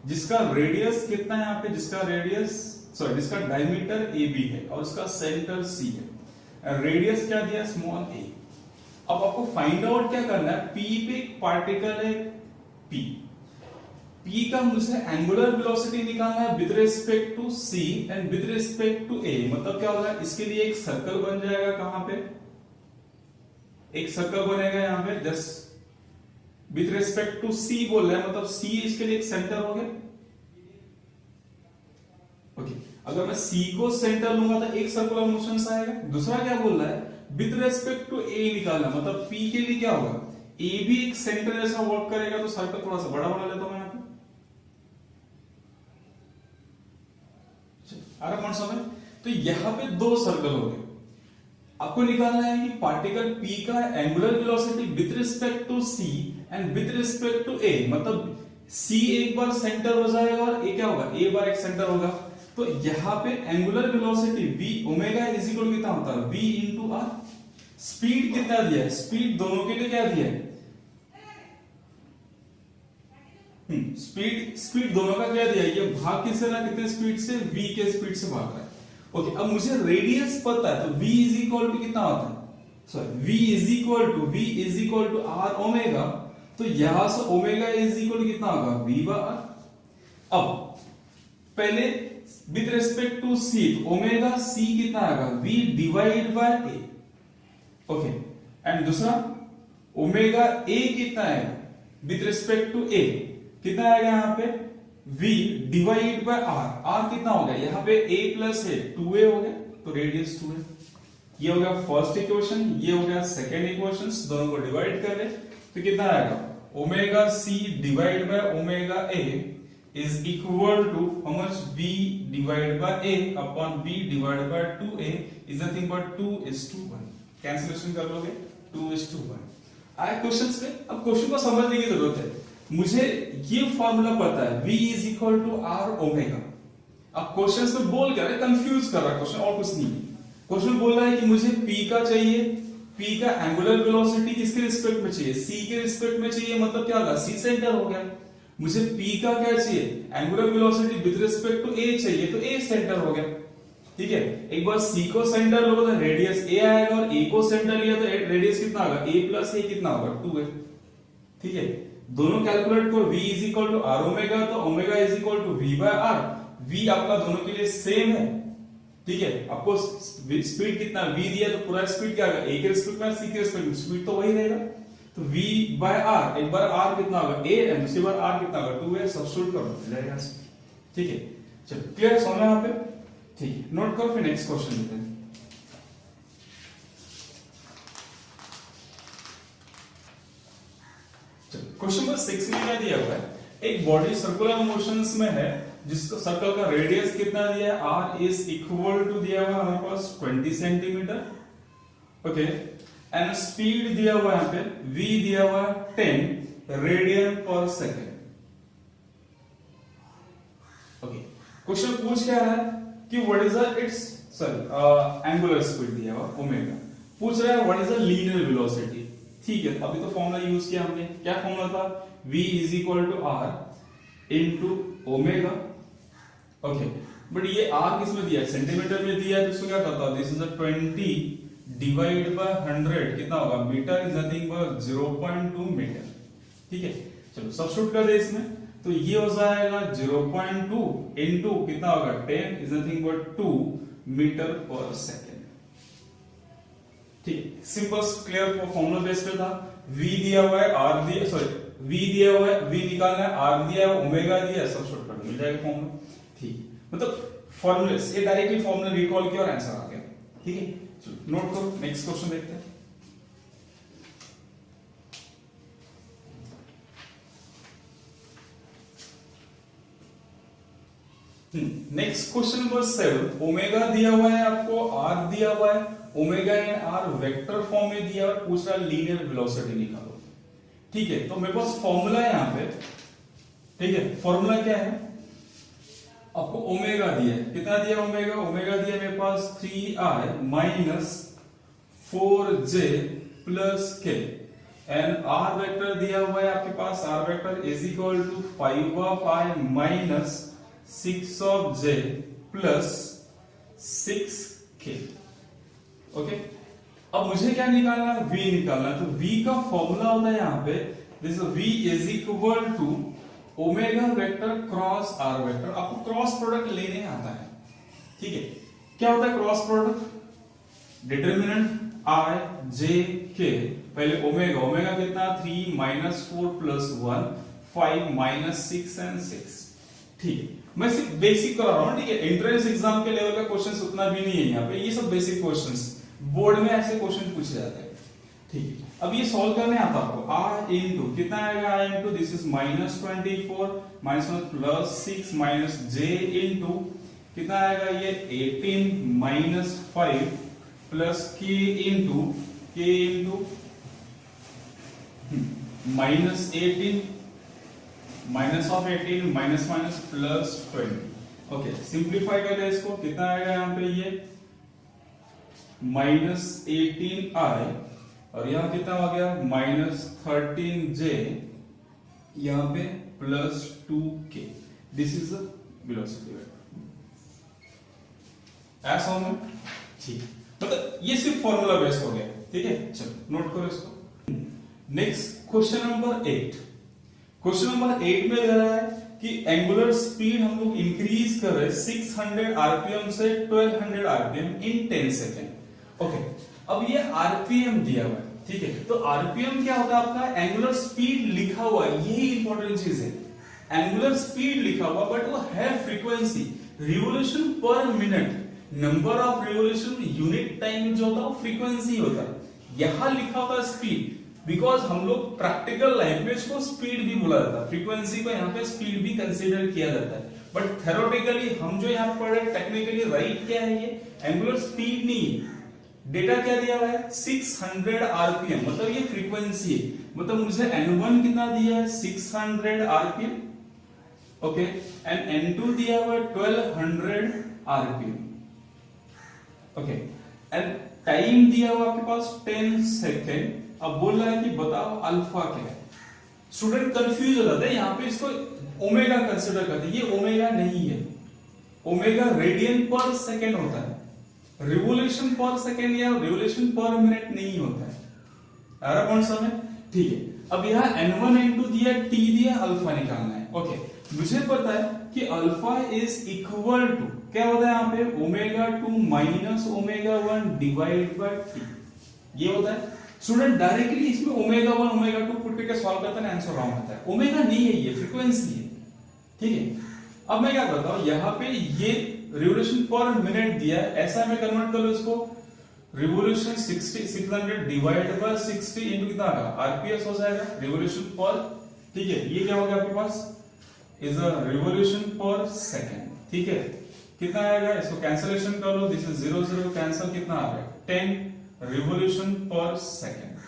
जिसका रेडियस कितना है यहाँ पे, जिसका डायमीटर ए बी है और उसका सेंटर सी है। रेडियस क्या दिया, स्मॉल ए। अब आपको फाइंड आउट क्या करना है, पी पे एक पार्टिकल है पी का मुझे एंगुलर वेलोसिटी निकालना है with respect to C and with respect to A. मतलब क्या होगा, इसके लिए एक सर्कल बन जाएगा, कहां पे एक सर्कल बनेगा यहाँ पे, जस्ट विद रिस्पेक्ट टू सी बोल रहा है, मतलब सी इसके लिए एक सेंटर हो गया। ओके, अगर मैं सी को सेंटर लूंगा तो एक सर्कुलर मोशन आएगा। दूसरा क्या बोल रहा है, विद रिस्पेक्ट टू ए निकालना, मतलब पी के लिए क्या होगा, ए भी एक सेंटर जैसा वर्क करेगा, तो सर्कल थोड़ा सा बड़ा बना लेता हूं मैं यहाँ पे। समझ, तो यहां पे दो सर्कल हो गए। आपको निकालना है कि पार्टिकल P का angular velocity with respect to C and with respect to A, मतलब C एक बार सेंटर हो जाएगा और A क्या होगा, A बार एक सेंटर होगा। तो यहां पे angular velocity v omega is equal कितना होता है, v इनटू r। स्पीड कितना दिया है, स्पीड दोनों के लिए क्या दिया है, स्पीड दोनों का क्या दिया है, ये भाग किससे रहा, कितने स्पीड से, v के स्पीड से भाग रहा है। ओके, अब मुझे रेडियस पता है, तो v इज इक्वल टू कितना होता है, sorry v is equal to r omega. तो यहां से ओमेगा इज इक्वल टू कितना होगा, v बाय r। अब पहले with respect to c, omega c कितना आएगा, v divide by a। Okay, and दूसरा ओमेगा a कितना आएगा विद रिस्पेक्ट टू a, कितना आएगा यहाँ पे, v divide bye r। r कितना हो गया यहाँ पे, a प्लस a 2a हो गया, तो रेडियस 2a। ये हो गया फर्स्ट इक्वेशन, ये हो गया सेकेंड इक्वेशन, दोनों को डिवाइड कर ले तो कितना आएगा, omega c divide by omega a is equal to how much, v divide by a upon v divide by 2a is nothing but 2:1। Cancellation कर लोगे, 2:1 आए क्वेश्चंस पे। अब क्वेश्चन को समझने की जरूरत है, मुझे ये फॉर्मूला पता है, v is equal to r omega. अब क्वेश्चंस में बोल क्या है, कंफ्यूज कर रहा है क्वेश्चन, और कुछ नहीं है। क्वेश्चन बोल रहा है कि मुझे p का चाहिए, p का एंगुलर वेलोसिटी किसके रिस्पेक्ट में चाहिए, c के रिस्पेक्ट में चाहिए, मतलब क्या होगा, c सेंटर हो गया। मुझे p का क्या चाहिए, angular velocity with respect to a चाहिए, तो a सेंटर हो गया। ठीक है, एक बार c को सेंटर लो तो रेडियस a आएगा, और a को सेंटर लिया तो रेडियस कितना होगा, a प्लस a कितना होगा, 2a। ठीक है, दोनों कैलकुलेट करो, v is equal to r omega, तो omega is equal to v by r। v आपका दोनों के लिए सेम है। ठीक है, आपको स्पीड कितना v दिया, तो पूरा स्पीड क्या होगा, a के रिस्पेक्ट में, c के रिस्पेक्ट में, स्पीड तो वही रहेगा। तो v बाय r, एक बार r कितना होगा a, एंड दूसरी बार r कितना होगा 2a, सब्स्टिट्यूट करो मिल जाएगा। ठीक है, चलो क्लियर समझ यहाँ पे। ठीक है, नोट करो, फिर नेक्स्ट क्वेश्चन लेते हैं। क्वेश्चन नंबर 6 में क्या दिया हुआ है, एक बॉडी सर्कुलर मोशंस में है, जिसका सर्कल का रेडियस कितना दिया है, r इज इक्वल टू दिया हुआ हमारे पास 20 सेंटीमीटर। ओके, एंड स्पीड दिया हुआ यहाँ पे v दिया हुआ 10 रेडियन पर सेकेंड। ओके, क्वेश्चन पूछ क्या रहा है कि what is it's angular speed दिया हुआ ओमेगा, पूछ रहा है what is the linear velocity. ठीक है, अभी तो फॉर्मूला यूज किया हमने, क्या फॉर्मूला था, v is equal to r into omega. Okay, but ये r किस में दिया है, सेंटीमीटर में दिया है, तो इसको क्या करता है, दिस इज 20 डिवाइड बाय 100 कितना होगा, metre is nothing but 0.2 metre. ठीक है, चलो सब्स्टिट्यूट कर दे इसमें, तो ये हो जाएगा 0.2 इनटू कितना होगा, 10 is nothing but 2 metre per second. ठीक, सिंपल क्लियर फॉर्मूला बेस पे था। v दिया हुआ है, r दिया, सॉरी v दिया हुआ है, v निकालना है, r दिया है, ओमेगा दिया है, सब्स्टिट्यूट कर मिल जाएगा फॉर्मूला। ठीक, मतलब फॉर्मूले से डायरेक्टली फॉर्मूला रिकॉल किया और आंसर आ गया। ठीक है, चलो नोट करो, नेक्स्ट क्वेश्चन देखते हैं। नेक्स्ट क्वेश्चन नंबर 7, ओमेगा दिया हुआ है आपको, r दिया हुआ है, omega and r vector form में दिया और पूछ रहा है लीनियर वेलोसिटी निकालो। ठीक है, तो मेरे पास फॉर्मूला है यहाँ पे। ठीक है, फॉर्मूला क्या है, आपको ओमेगा दिया है, कितना दिया ओमेगा, ओमेगा दिया मेरे पास 3i minus 4j plus k and R vector दिया हुआ है आपके पास, R vector is equal to 5 of I minus 6 of J plus 6k। Okay, अब मुझे क्या निकालना है, v निकालना है। तो v का फॉर्मूला होता है यहाँ पे this v is equal to omega vector cross r vector. आपको क्रॉस प्रोडक्ट लेने आता है, ठीक है। क्या होता है cross product, determinant i j k, पहले ओमेगा, ओमेगा कितना 3 माइनस 4 प्लस 1 5 माइनस 6 एंड 6, ठीक है। मैं सिर्फ बेसिक करा रहा हूं, ठीक है। एंट्रेंस एग्जाम के लेवल का क्वेश्चन उतना भी नहीं है यहाँ पे, ये सब बेसिक क्वेश्चंस बोर्ड में ऐसे क्वेश्चन पूछे जाते हैं, ठीक है। अब ये सॉल्व करने आता आपको, r इनटू कितना आएगा, r into this is minus 24 minus 1 plus 6 minus j into कितना आएगा ये 18 minus 5 plus k into minus 18 minus of 18 minus minus plus 20। Okay, simplify कर ले इसको, कितना आएगा यहाँ पे ये माइनस 18i और यहाँ कितना हो गया माइनस 13j, यहाँ पे plus 2k। This is the velocity vector. ऐसा होगा, ठीक, मतलब ये सिर्फ फॉर्मूला बेस हो गया, ठीक है। चलो नोट करो इसको। Next question number 8। Question number 8 में दे रहा है कि एंगुलर स्पीड हम लोग इंक्रीज कर रहे हैं 600 आरपीएम से 1200 आरपीएम इन 10 सेकेंड। ओके, अब ये आरपीएम दिया हुआ है, ठीक है। तो आरपीएम क्या होता है आपका, एंगुलर स्पीड लिखा हुआ है, यही इंपॉर्टेंट चीज है। एंगुलर स्पीड लिखा हुआ बट वो है frequency, revolution per minute, number of revolution unit time जो होता है वो फ्रीक्वेंसी होता है। यहां लिखा होता है स्पीड, बिकॉज हम लोग प्रैक्टिकल लैंग्वेज को स्पीड भी बोला जाता है, फ्रीक्वेंसी को यहाँ पे स्पीड भी कंसीडर किया जाता है। बट थ्योरेटिकली हम जो यहाँ पढ़ रहे, टेक्निकली राइट क्या है, ये एंगुलर स्पीड नहीं है। डेटा क्या दिया हुआ है 600 आरपीएम, मतलब ये फ्रीक्वेंसी है, मतलब मुझे n1 कितना दिया है 600 आरपीएम, ओके, एंड n2 दिया हुआ है 1200 आरपीएम, ओके, एंड टाइम दिया हुआ आपके पास 10 सेकेंड। अब बोल रहा है कि बताओ अल्फा क्या है। स्टूडेंट कंफ्यूज हो जाते हैं यहाँ पे, इसको ओमेगा कंसीडर करते हैं, ये ओमेगा नहीं है, ओमेगा रेडियन पर सेकेंड होता है, रिवोल्यूशन पर सेकेंड या रिवोल्यूशन पर मिनट नहीं होता है। आ रहा कौन सा में, ठीक है। अब यहाँ n1 n2 दिया, t दिया, अल्फा निकालना है। ओके, मुझे पता है कि अल्फा इज इक्वल टू क्या होता है यहाँ पे omega 2 minus omega 1 divide by t, ये होता है। स्टूडेंट डायरेक्टली इसमें ओमेगा 1 ओमेगा 2 पुट करके सॉल्व करते हैं, आंसर रॉन्ग आता है। ओमेगा नहीं है, ये फ्रीक्वेंसी है, ठीक है। अब मैं क्या करता हूं, यहाँ पे ये रिवोल्यूशन पर मिनट दिया है, ऐसा मैं कन्वर्ट कर लूं इसको, रिवोल्यूशन 600 डिवाइड बाय 60 इनटू कितना आएगा आरपीएस हो जाएगा, रिवोल्यूशन पर, ठीक है। ये क्या हो गया आपके पास is a revolution per second, ठीक है। कितना आएगा, इसको कैंसिलेशन कर लो, दिस इज 0 0 कैंसिल, कितना आ रहा है 10 रिवोल्यूशन पर सेकंड,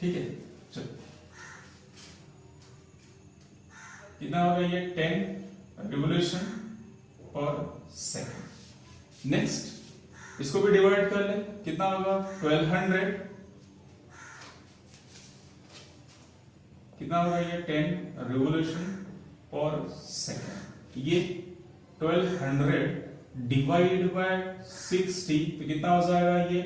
ठीक है। चलो कितना होगा ये 10 रिवोल्यूशन पर सेकंड। नेक्स्ट इसको भी डिवाइड कर ले, कितना होगा 1200, कितना होगा ये 10 रिवोल्यूशन पर सेकंड। ये 1200 डिवाइड बाय 60 तो कितना हो जाएगा ये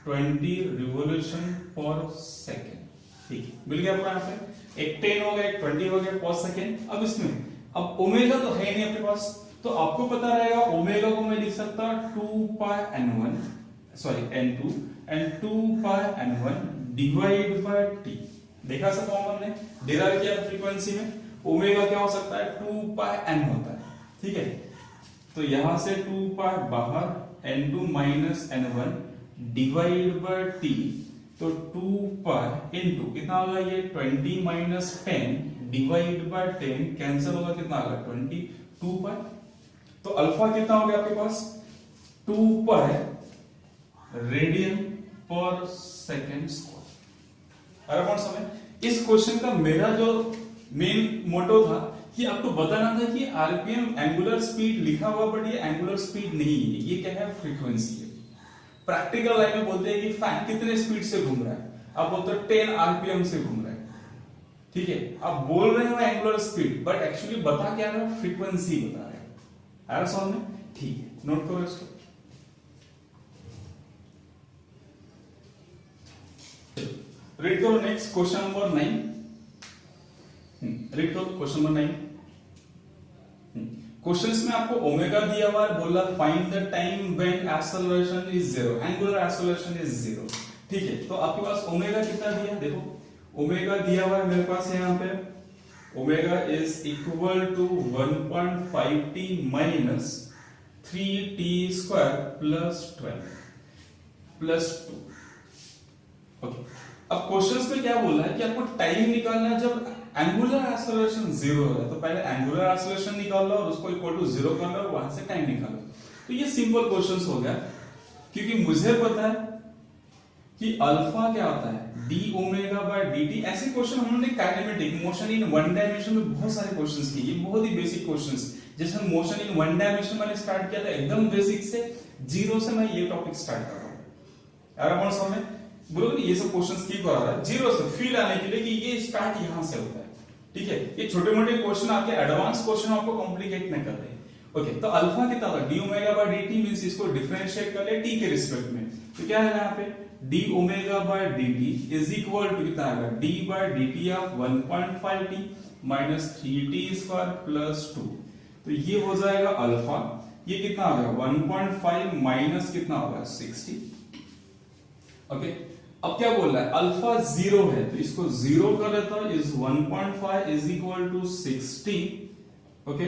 20 रिवोल्यूशन पर सेकंड, ठीक है। मिल गया आपको यहाँ पे, एक 10 हो गया, एक 20 हो गया पर सेकंड। अब इसमें अब ओमेगा तो है नहीं अपने पास, तो आपको पता रहेगा ओमेगा को मैं लिख सकता हूं 2 पाई n1 sorry n2 and 2 pi n1 divide by t। देखा सब कॉमन ने डिराइव किया फ्रीक्वेंसी में, ओमेगा क्या हो सकता है 2 पाई n होता है, ठीक है। तो यहां से 2 पाई बाहर, n2 minus n1 divide by t, तो 2 पाई इनटू कितना होगा ये 20 माइनस 10 डिवाइड बाय 10 कैंसिल होगा, कितना होगा 20 2 पाई। तो अल्फा कितना हो गया आपके पास 2 पाई रेडियन पर सेकेंड स्क्वायर। अरे कौन समय इस क्वेश्चन का मेरा जो मेन मोटो था कि आपको बताना था कि आरपीएम एंगुलर स्पीड लिखा हुआ बट ये एंगुलर स्पीड नहीं है, ये क्या है फ्रीक्वेंसी है। प्रैक्टिकल लाइफ में बोलते हैं कि फैन कितने स्पीड से घूम रहा है, आप बोलते हो 10 आरपीएम से घूम रहा है, ठीक है, आप बोल रहे हो एंगुलर स्पीड बट एक्चुअली बता क्या रहे हो, फ्रीक्वेंसी बता रहे हो, आ रहा समझ में, ठीक है, नोट करो इसको। रीड करो नेक्स्ट क्वेश्चन नंबर 9, रीड करो क्वेश्चन नंबर 9। क्वेश्चंस में आपको ओमेगा दिया हुआ है, बोला find the time when acceleration is zero, angular acceleration is zero, ठीक है। तो आपके पास ओमेगा कितना दिया, देखो ओमेगा दिया हुआ है मेरे पास यहाँ पे, omega is equal to 1.5t minus 3t square plus 12 plus 2, okay. अब क्वेश्चंस में क्या बोला है कि आपको टाइम निकालना है जब एंगुलर एक्सेलरेशन जीरो है, तो पहले एंगुलर एक्सेलरेशन निकाल लो और उसको इक्वल टू जीरो कर लो और वहां से टाइम निकालो। तो ये सिंपल क्वेश्चंस हो गया, क्योंकि मुझे पता है कि अल्फा क्या होता है, डी ओमेगा बाय dt। ऐसे क्वेश्चन हमने kinematic motion in one dimension में बहुत सारे क्वेश्चंस किए, ये बहुत ही बेसिक क्वेश्चंस। जैसे हम मोशन इन वन डायमेंशन मैंने स्टार्ट किया था एकदम बेसिक से, जीरो से मैं ये टॉपिक स्टार्ट कर रहा हूं, यार कौन सा में बोलो ये सब क्वेश्चंस की करा रहा है जीरो से फील आने के लिए कि ये स्टार्ट यहां से होता है, ठीक है। ये छोटे मोटे क्वेश्चन आपके एडवांस क्वेश्चन आपको कॉम्प्लिकेट नहीं कर रहे, ओके। तो अल्फा कितना था, D omega by dt means इसको डिफरेंशिएट कर ले t के रिस्पेक्ट में, तो क्या है यहां पे d omega by dt is equal to कितना आएगा, d by dt of 1.5t minus 3t square plus 2, तो ये हो जाएगा अल्फा, ये कितना आ गया 1.5 माइनस कितना होगा 60, ओके। अब क्या बोल रहा है, अल्फा जीरो है तो इसको जीरो कर लेता हूं, is 1.5 is equal to 60, okay,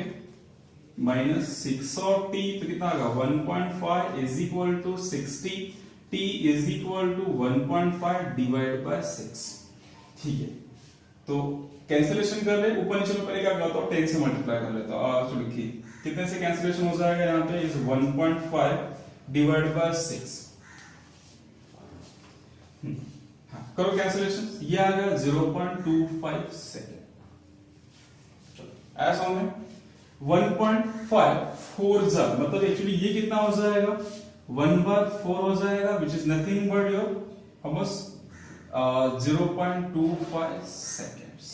minus 6 of t, तो कितना आ गया 1.5 is equal to 60, t is equal to 1.5 divide by 6, ठीक है। तो कैंसिलेशन कर ले, ऊपर नीचे में पहले क्या करता हूं 10 से मल्टीप्लाई कर लेता हूं, चलो लिखिए कितने से कैंसिलेशन हो जाएगा यहां पे, इज 1.5 डिवाइड बाय 6, करो कैंसिलेशन, ये आ गया 0.25 सेकेंड, ऐसा में 1.5 4 जा मतलब एक्चुअली ये कितना हो जाएगा 1/4 हो जाएगा, which is nothing but your हमस 0.25 सेकेंड्स,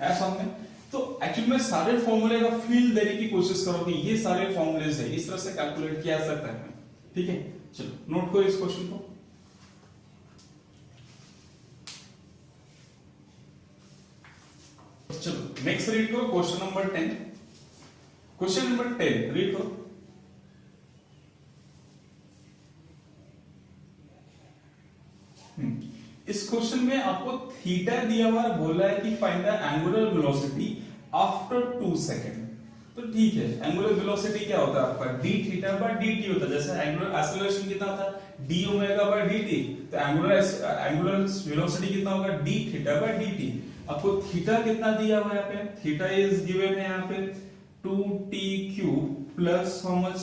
ऐसा में। तो एक्चुअली मैं सारे फॉर्मूले का फील देने की कोशिश करो कि ये सारे फॉर्मूलेज है, इस तरह से कैलकुलेट किया जा सकता है, ठीक है। चलो नोट करो इस क्वेश्चन को। चलो नेक्स्ट रीड करो question number 10, question number 10 read करो। इस क्वेश्चन में आपको थीटा दिया हुआ है, बोला है कि find the angular velocity after 2 second. तो ठीक है, एंगुलर वेलोसिटी क्या होता है आपका d थीटा बाय dt होता है, जैसे एंगुलर एक्सेलरेशन कितना था d ओमेगा बाय dt, तो एंगुलर वेलोसिटी कितना होगा d थीटा बाय dt। आपको थीटा कितना दिया हुआ है यहाँ पे, थीटा इज गिवन है यहाँ पे 2t cube plus how much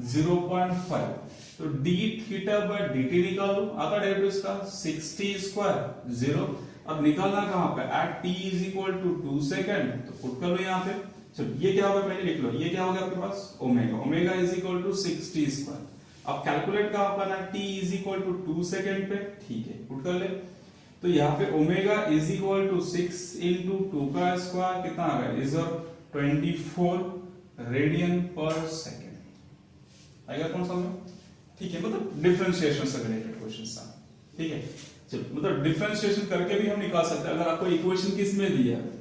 0.5, तो d थीटा बाय dt निकालो, आता डेरिवेटिव इसका 60 स्क्वायर 0। अब निकालना कहां पे, at t is equal to 2 second, तो पुट कर लो यहाँ पे। चलो ये क्या होगा पहले लिख लो, ये क्या होगा आपके पास omega, omega is equal to 60 square. अब कैलकुलेट कहां पर है, t is equal to 2 second पे, ठीक है पुट कर ले। तो यहाँ पे omega is equal to 6 into 2 का स्क्वायर कितना आ गया, इज 24 रेडियन पर सेकेंड, आएगा कौन सा में, ठीक है। मतलब डिफरेंशिएशन से रिलेटेड क्वेश्चन था, ठीक है। चलो मतलब डिफरेंशिएशन करके भी हम निकाल सकते हैं, अगर आपको इक्वेशन किस में दिया है,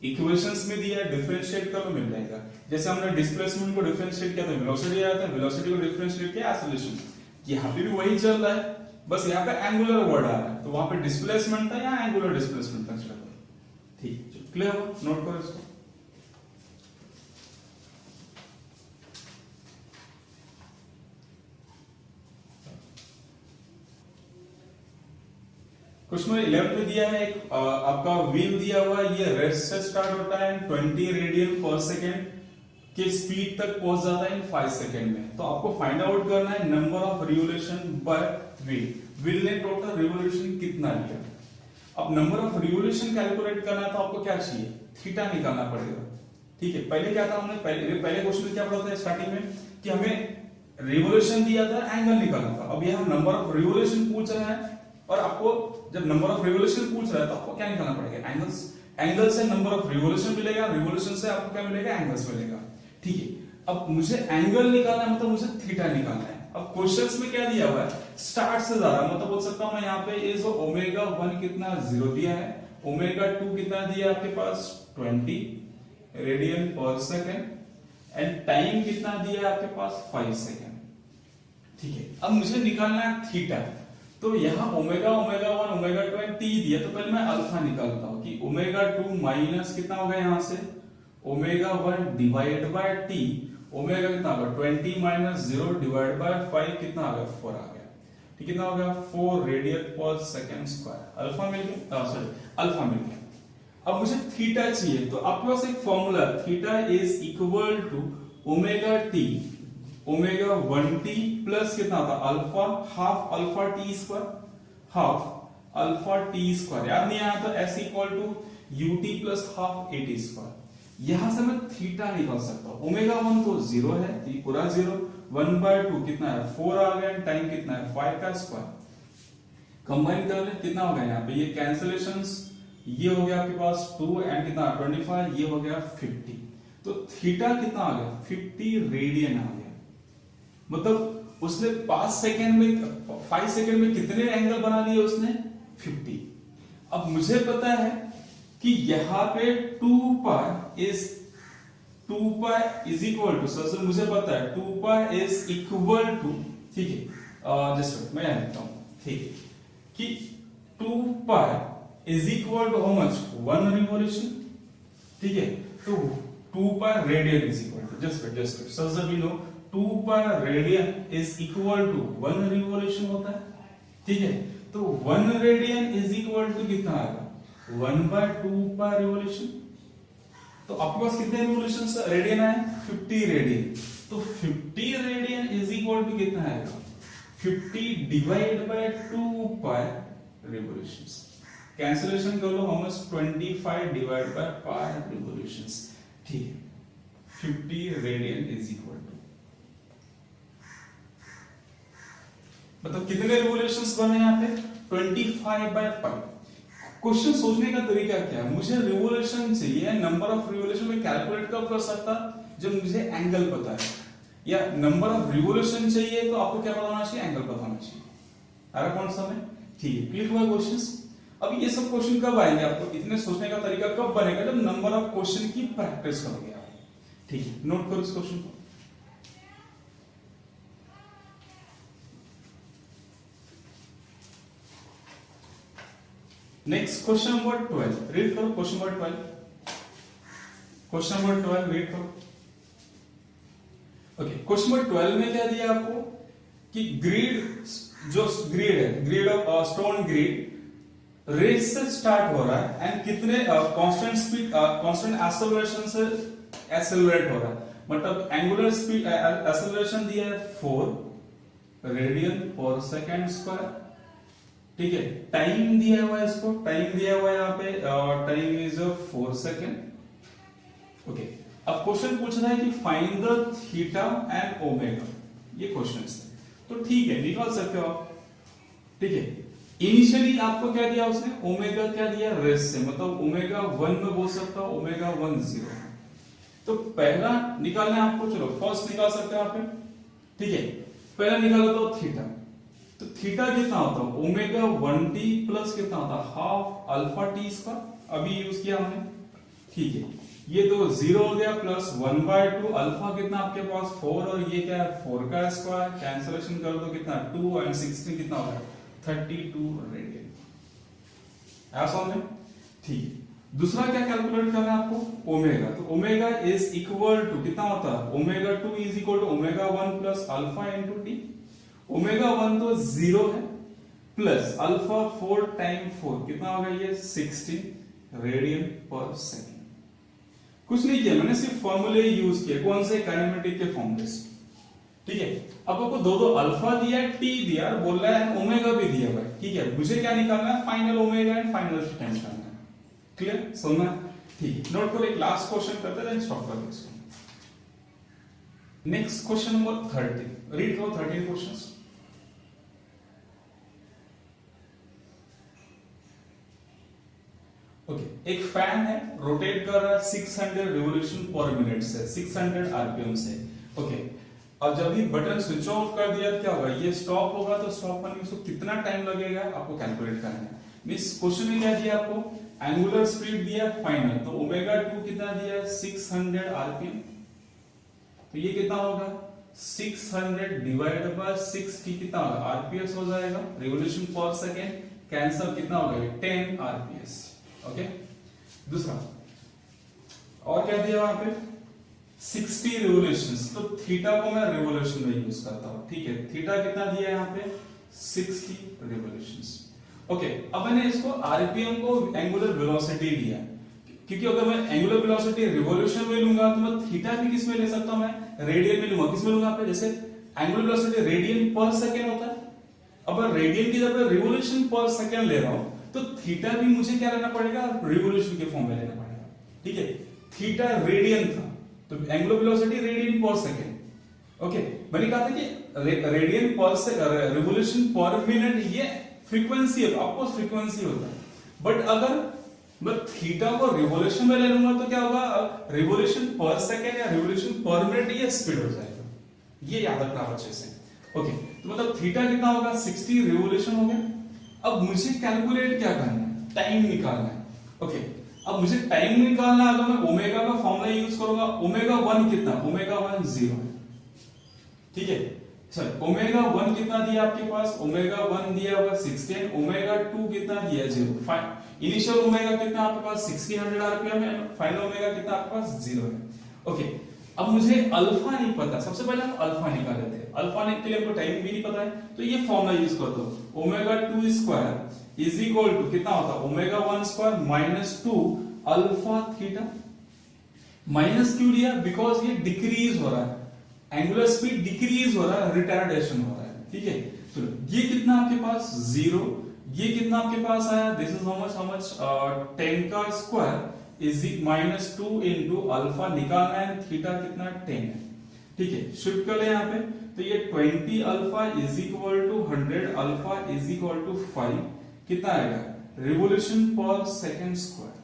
इक्वेशंस में दिया है, डिफरेंशिएट कर लो मिल जाएगा। जैसे हमने डिस्प्लेसमेंट को डिफरेंशिएट किया था वेलोसिटी आया था, वेलोसिटी को डिफरेंशिएट किया एक्सेलरेशन, यहाँ पे भी वही चल रहा है, बस यहाँ पे एंगुलर वर्ड आ रहा है, तो वहां पे डिस्प्लेसमेंट था, यहाँ एंगुलर डिस्प्लेसमेंट कंसीडर करो, ठीक, क्लियर हो, नोट करो इसको। क्वेश्चन 11 में दिया है एक आपका व्हील दिया हुआ है, ये रेस्ट से स्टार्ट होता है 20 रेडियन पर सेकेंड के स्पीड तक पहुंच जाता है इन 5 सेकेंड में। तो आपको फाइंड आउट करना है number of revolution by wheel, wheel ने टोटल रिवोल्यूशन कितना लिया। अब नंबर ऑफ रिवोल्यूशन कैलकुलेट करना है तो आपको क्या चाहिए, थीटा निकालना पड़ेगा, ठीक है। पहले क्या था, हमने पहले क्वेश्चन में क्या पढ़ा था स्टार्टिंग में कि हमें रिवोल्यूशन दिया था, एंगल निकालना था। अब यहाँ नंबर ऑफ रिवोल्यूशन पूछ रहा है और आपको जब नंबर ऑफ रिवोल्यूशन पूछ रहा है तो आपको क्या निकालना पड़ेगा, एंगल्स। एंगल से नंबर ऑफ रिवोल्यूशन मिलेगा, रिवोल्यूशन से आपको क्या मिलेगा, एंगल्स मिलेगा। ठीक है, अब मुझे एंगल निकालना है, मतलब मुझे थीटा निकालना है। अब क्वेश्चंस में क्या दिया हुआ है, स्टार्ट से ज्यादा, मतलब बोल सकता हूं मैं यहाँ पे ये जो ओमेगा 1 कितना 0 दिया है, ओमेगा 2 कितना दिया आपके पास 20 रेडियन पर सेकेंड, एंड टाइम कितना दिया है आपके पास 5 सेकेंड। ठीक है, अब मुझे निकालना है थीटा। तो यहाँ ओमेगा 1 ओमेगा 2 एंड टी दिया, तो पहले मैं अल्फा निकालता हूं कि ओमेगा 2 माइनस कितना होगा यहाँ से omega 1 divide by T, omega कितना होगा 20 माइनस 0 डिवाइड बाय 5 कितना आ गया 4 आ गया। ठीक, कितना हो गया 4 रेडियन पर सेकंड स्क्वायर। अल्फा मिल गया, सॉरी अल्फा मिल गया। अब मुझे थीटा चाहिए, तो आपके पास एक formula, theta is equal to omega t, omega 1t plus कितना था alpha, half alpha t square, half alpha t square. याद नहीं आया तो s equal to ut plus half at square. यहां से मैं थीटा निकाल सकता हूं। ओमेगा 1 तो 0 है, तो ये पूरा 0, 1/2 कितना है 4 आ गया, टाइम कितना है 5 का स्क्वायर। कंबाइन कर ले कितना हो गया यहाँ पे, ये कैंसिलेशंस, ये हो गया आपके पास 2 एंड कितना 25, ये हो गया 50। तो थीटा कितना आ गया 50 रेडियन आ गया। मतलब उसने 5 सेकंड में कितने एंगल बना लिए उसने 50। अब मुझे पता है कि यहां पे 2 pi is equal to, sir मुझे पता है 2 पाई इज इक्वल टू, ठीक है जस्ट मैं लिखता हूं, ठीक है कि 2 pi is equal to how much 1 revolution. ठीक है, तो 2 pi radian is equal to just sir we know 2 pi radian is equal to 1 revolution होता है। ठीक है, तो 1 रेडियन इज इक्वल टू कितना आएगा 1/2 पाई रिवॉल्यूशन। तो आपके पास कितने रिवॉल्यूशन रेडियन आए 50 रेडियन। तो 50 रेडियन इज इक्वल टू कितना आएगा 50 divide by 2 pi revolutions. Cancellation कर लो, हमस 25 डिवाइड बाय पाई रिवॉल्यूशंस। ठीक है, 50 रेडियन इज इक्वल टू, मतलब कितने रिवॉल्यूशंस बने यहाँ पे 25/5। क्वेश्चन सोचने का तरीका क्या है, मुझे रिवॉल्यूशन चाहिए, नंबर ऑफ रिवॉल्यूशन में कैलकुलेट कब कर सकता जब मुझे एंगल पता है, या नंबर ऑफ रिवॉल्यूशन चाहिए तो आपको क्या पता होना चाहिए, एंगल पता होना चाहिए। आ रहा कौन सा में, ठीक है क्लिक हुआ क्वेश्चंस। अब ये सब क्वेश्चन कब आएंगे, आपको इतने सोचने का तरीका कब बनेगा जब नंबर ऑफ क्वेश्चन की प्रैक्टिस करोगे आप। ठीक है, नोट करो इस क्वेश्चन को। नेक्स्ट क्वेश्चन नंबर 12, रीड करो question number 12। Question number 12 read करो। ओके, क्वेश्चन नंबर 12 में क्या दिया आपको कि ग्रिड, जो ग्रिड है, grid of stone grid race से स्टार्ट हो रहा है एंड कितने कांस्टेंट स्पीड कांस्टेंट एक्सेलरेशन से एक्सेलरेट हो रहा है, मतलब एंगुलर स्पीड एक्सेलरेशन दिया है 4 रेडियन पर सेकंड स्क्वायर। ठीक है, टाइम दिया हुआ है, इसको टाइम दिया हुआ है यहाँ पे, टाइम इज 4 सेकेंड। ओके, अब क्वेश्चन पूछ रहा है कि find the theta and omega, ये क्वेश्चन है। तो ठीक है, निकाल सकते हो आप। ठीक है, इनिशियली आपको क्या दिया उसने, ओमेगा क्या दिया रेस से, मतलब ओमेगा 1 में बोल सकता हूं, ओमेगा 1 0। तो पहला निकालना है आपको, चलो फर्स्ट निकाल सकते हैं आप। ठीक है, पहला निकाला तो थीटा, तो थीटा कितना होता है ओमेगा 1t प्लस कितना होता है हाफ अल्फा टी स्क्वायर, अभी यूज किया हमने। ठीक है, ये तो 0 हो गया प्लस 1/2 अल्फा कितना आपके पास 4, और ये क्या है 4 का स्क्वायर, कैंसिलेशन कर दो कितना 2 और 16 कितना होगा 32 रेडियन। ऐसा समझ। ठीक है, दूसरा क्या कैलकुलेट करना है आपको ओमेगा, तो ओमेगा इज इक्वल टू कितना होता है omega 2 is equal to omega 1 plus alpha into t. Omega 1 तो 0 है प्लस अल्फा 4 टाइम 4 कितना होगा ये 16 रेडियन पर सेकेंड। कुछ नहीं किया मैंने, सिर्फ फॉर्मूले यूज किए, कौन से काइनेमेटिक के फॉर्मूले। ठीक है, अब आपको दो अल्फा दिया है, टी दिया है, बोल रहा है ओमेगा भी दिया हुआ है। ठीक है, मुझे क्या निकालना है final omega and final theta निकालना है। क्लियर, समझना। ठीक है, नोट करो, एक लास्ट क्वेश्चन करते हैं देन स्टॉप कर दो। नेक्स्ट क्वेश्चन नंबर 13, रीड करो 13 क्वेश्चंस। ओके, एक फैन है, रोटेट कर रहा है 600 रिवोल्यूशन पर मिनट से, 600 आरपीएम से। ओके, अब जब भी बटन स्विच ऑफ कर दिया क्या होगा, ये स्टॉप होगा, तो स्टॉप करने में इसको कितना टाइम लगेगा आपको कैलकुलेट करना है। मींस क्वेश्चन में क्या दिया आपको, एंगुलर स्पीड दिया फाइनल, तो ओमेगा 2 कितना दिया 600 आरपीएम, तो ये कितना होगा 600 डिवाइड बाय 60 कितना होगा आरपीएस हो जाएगा, रिवोल्यूशन पर सेकेंड, कैंसल कितना हो गया 10 आरपीएस। ओके, दूसरा और क्या दिया वहां पे 60 रिवोल्यूशंस, तो थीटा को मैं रिवोल्यूशन में यूज करता हूं, ठीक है, थीटा कितना दिया यहाँ पे 60 रिवोल्यूशंस। ओके, अब मैंने इसको आरपीएम को एंगुलर वेलोसिटी दिया, क्योंकि अगर मैं एंगुलर वेलोसिटी रिवोल्यूशन में लूंगा तो मैं थीटा भी किस में ले सकता हूं, मैं रेडियन में लूंगा, किस में लूंगा पे, जैसे एंगुलर वेलोसिटी रेडियन पर सेकंड होता है, अब मैं रेडियन की जगह रिवोल्यूशन पर सेकंड ले रहा हूं तो थीटा भी मुझे क्या लेना पड़ेगा, रिवोल्यूशन के फॉर्म में लेना पड़ेगा, ठीक है, थीटा रेडियन था तो एंगुलर वेलोसिटी रेडियन पर सेकंड। ओके, मैंने कहा था कि radian per revolution per minute ये फ्रीक्वेंसी है, आपको फ्रीक्वेंसी होता है, बट अगर मैं थीटा को रिवोल्यूशन में ले लूंगा तो क्या होगा, रिवोल्यूशन पर सेकंड या रिवोल्यूशन पर मिनट ये स्पीड हो जाएगा, ये याद रखना अच्छे से। ओके, तो मतलब थीटा कितना होगा 60 रिवोल्यूशन हो गया। अब मुझे कैलकुलेट क्या करना है, टाइम निकालना है। ओके, अब मुझे टाइम निकालना है, अगर मैं ओमेगा का फॉर्मूला यूज करूंगा, ओमेगा 1 कितना, ओमेगा 1 0, ठीक है सर, ओमेगा 1 कितना दिया आपके पास, ओमेगा 1 दिया हुआ 16, ओमेगा 2 कितना दिया 0, इनिशियल ओमेगा कितना आपके पास 1600 आरपीएम है, फाइनल ओमेगा कितना आपके पास 0 है। ओके, अब मुझे अल्फा नहीं पता, सबसे पहले हम अल्फा निकाल लेते हैं, अल्फा के लिए हमको टाइम भी नहीं पता है, तो ये फॉर्मूला यूज कर दो, omega 2 square is equal to कितना होता है omega 1 square minus 2 alpha theta. Minus क्यों लिया, बिकॉज ये डिक्रीज हो रहा है, एंगुलर स्पीड डिक्रीज हो रहा है, रिटार्डेशन हो रहा है, ठीक है। चलो ये कितना आपके पास 0, ये कितना आपके पास आया, दिस इज हाउ मच 10 का square is minus 2 into alpha निकालना है, थीटा कितना 10 है, ठीक है, शिफ्ट कर ले यहाँ पे, तो ये 20 alpha is equal to 100 alpha is equal to 5 कितना आएगा, revolution per second square.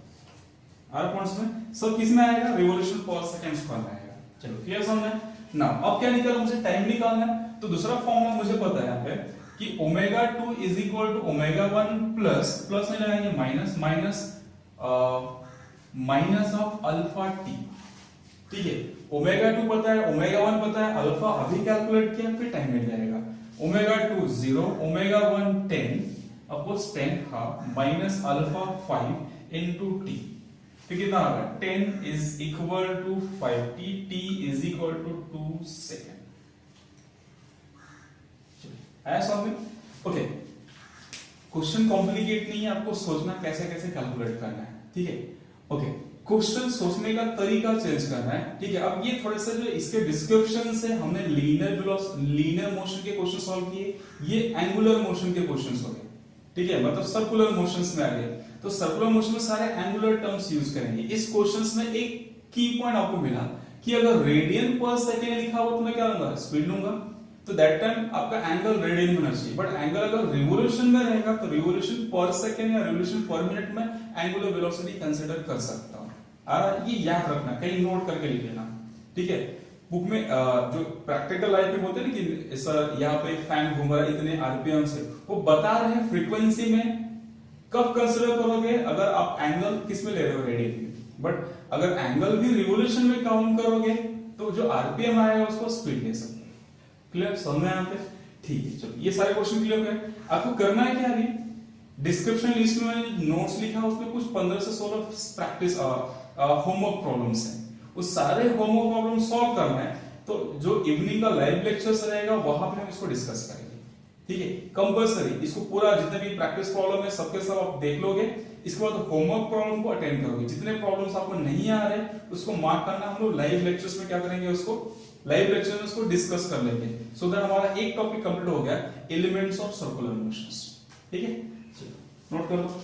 Are points में सब किस में आएगा, रिवोल्यूशन पर सेकंड स्क्वायर में आएगा। चलो क्लियर समझ में ना। अब क्या निकाला, मुझे टाइम निकालना है, तो दूसरा फॉर्मूला मुझे पता है यहाँ पे कि omega 2 is equal to omega 1 plus नहीं लगाएंगे minus minus minus of alpha t, ठीक है, ओमेगा 2 पता है, ओमेगा 1 पता है, अल्फा अभी कैलकुलेट किया, फिर टाइम मिल जाएगा, ओमेगा 2 0, ओमेगा 1 10 अपोज 10 half minus alpha 5 into t, तो कितना होगा 10 is equal to 5t, t is equal to 2 second. आया समझ में। ओके, क्वेश्चन कॉम्प्लिकेट नहीं है, आपको सोचना कैसे कैसे कैलकुलेट करना है, ठीक है। ओके, क्वेश्चन सोचने का तरीका चेंज करना है, ठीक है। अब ये थोड़े से जो इसके डिस्क्रिप्शन से हमने लीनियर मोशन के क्वेश्चन सॉल्व किए, ये एंगुलर मोशन के क्वेश्चन हो गए, ठीक है, मतलब सर्कुलर मोशंस में आ गए, तो सर्कुलर मोशन में सारे एंगुलर टर्म्स यूज करेंगे। इस क्वेश्चंस में एक की पॉइंट आपको मिला कि अगर रेडियन पर सेकंड लिखा हो तो मैं क्या लूंगा, स्पीड लूंगा, तो दैट टाइम आपका एंगल रेडियन में होना चाहिए, बट एंगल अगर रिवोल्यूशन में रहेगा तो रिवोल्यूशन पर सेकंड या रिवोल्यूशन पर मिनट में एंगुलर वेलोसिटी कंसीडर कर सकता हूं। ये याद रखना, कहीं नोट करके लिख लेना, ठीक है। बुक में जो प्रैक्टिकल लाइफ में बोलते हैं ना कि सर यहाँ पे फैन घूम रहा है इतने आरपीएम से, वो बता रहे हैं फ्रीक्वेंसी में कब कंसीडर करोगे, अगर आप एंगल किस में ले रहे हो, रेडियन में, बट अगर एंगल भी रिवोल्यूशन में काउंट करोगे तो जो आरपीएम आएगा उसको स्पीड ले सकते हो। क्लियर समझ में यहाँ पे, ठीक है। चलो ये सारे क्वेश्चन क्लियर है। आपको करना है क्या, अभी डिस्क्रिप्शन लिस्ट में मैंने नोट्स लिखा, उसमें कुछ 15 से 16 प्रैक्टिस होमवर्क प्रॉब्लम्स हैं, उस सारे होमवर्क प्रॉब्लम सॉल्व करना है, तो जो इवनिंग का लाइव लेक्चर्स रहेगा वहां पे हम इसको डिस्कस करेंगे, ठीक है, कंपल्सरी। इसको पूरा जितने भी प्रैक्टिस प्रॉब्लम है सबके सब आप देख लोगे, इसके बाद होमवर्क प्रॉब्लम को अटेंड करोगे, जितने प्रॉब्लम्स आपको नहीं आ रहे उसको मार्क करना, हम लोग लाइव लेक्चर्स में क्या करेंगे, उसको लाइव लेक्चर में उसको डिस्कस कर लेंगे, सो दैट हमारा एक टॉपिक कंप्लीट हो गया, एलिमेंट्स ऑफ सर्कुलर मोशंस, ठीक है। चलो नोट कर लो।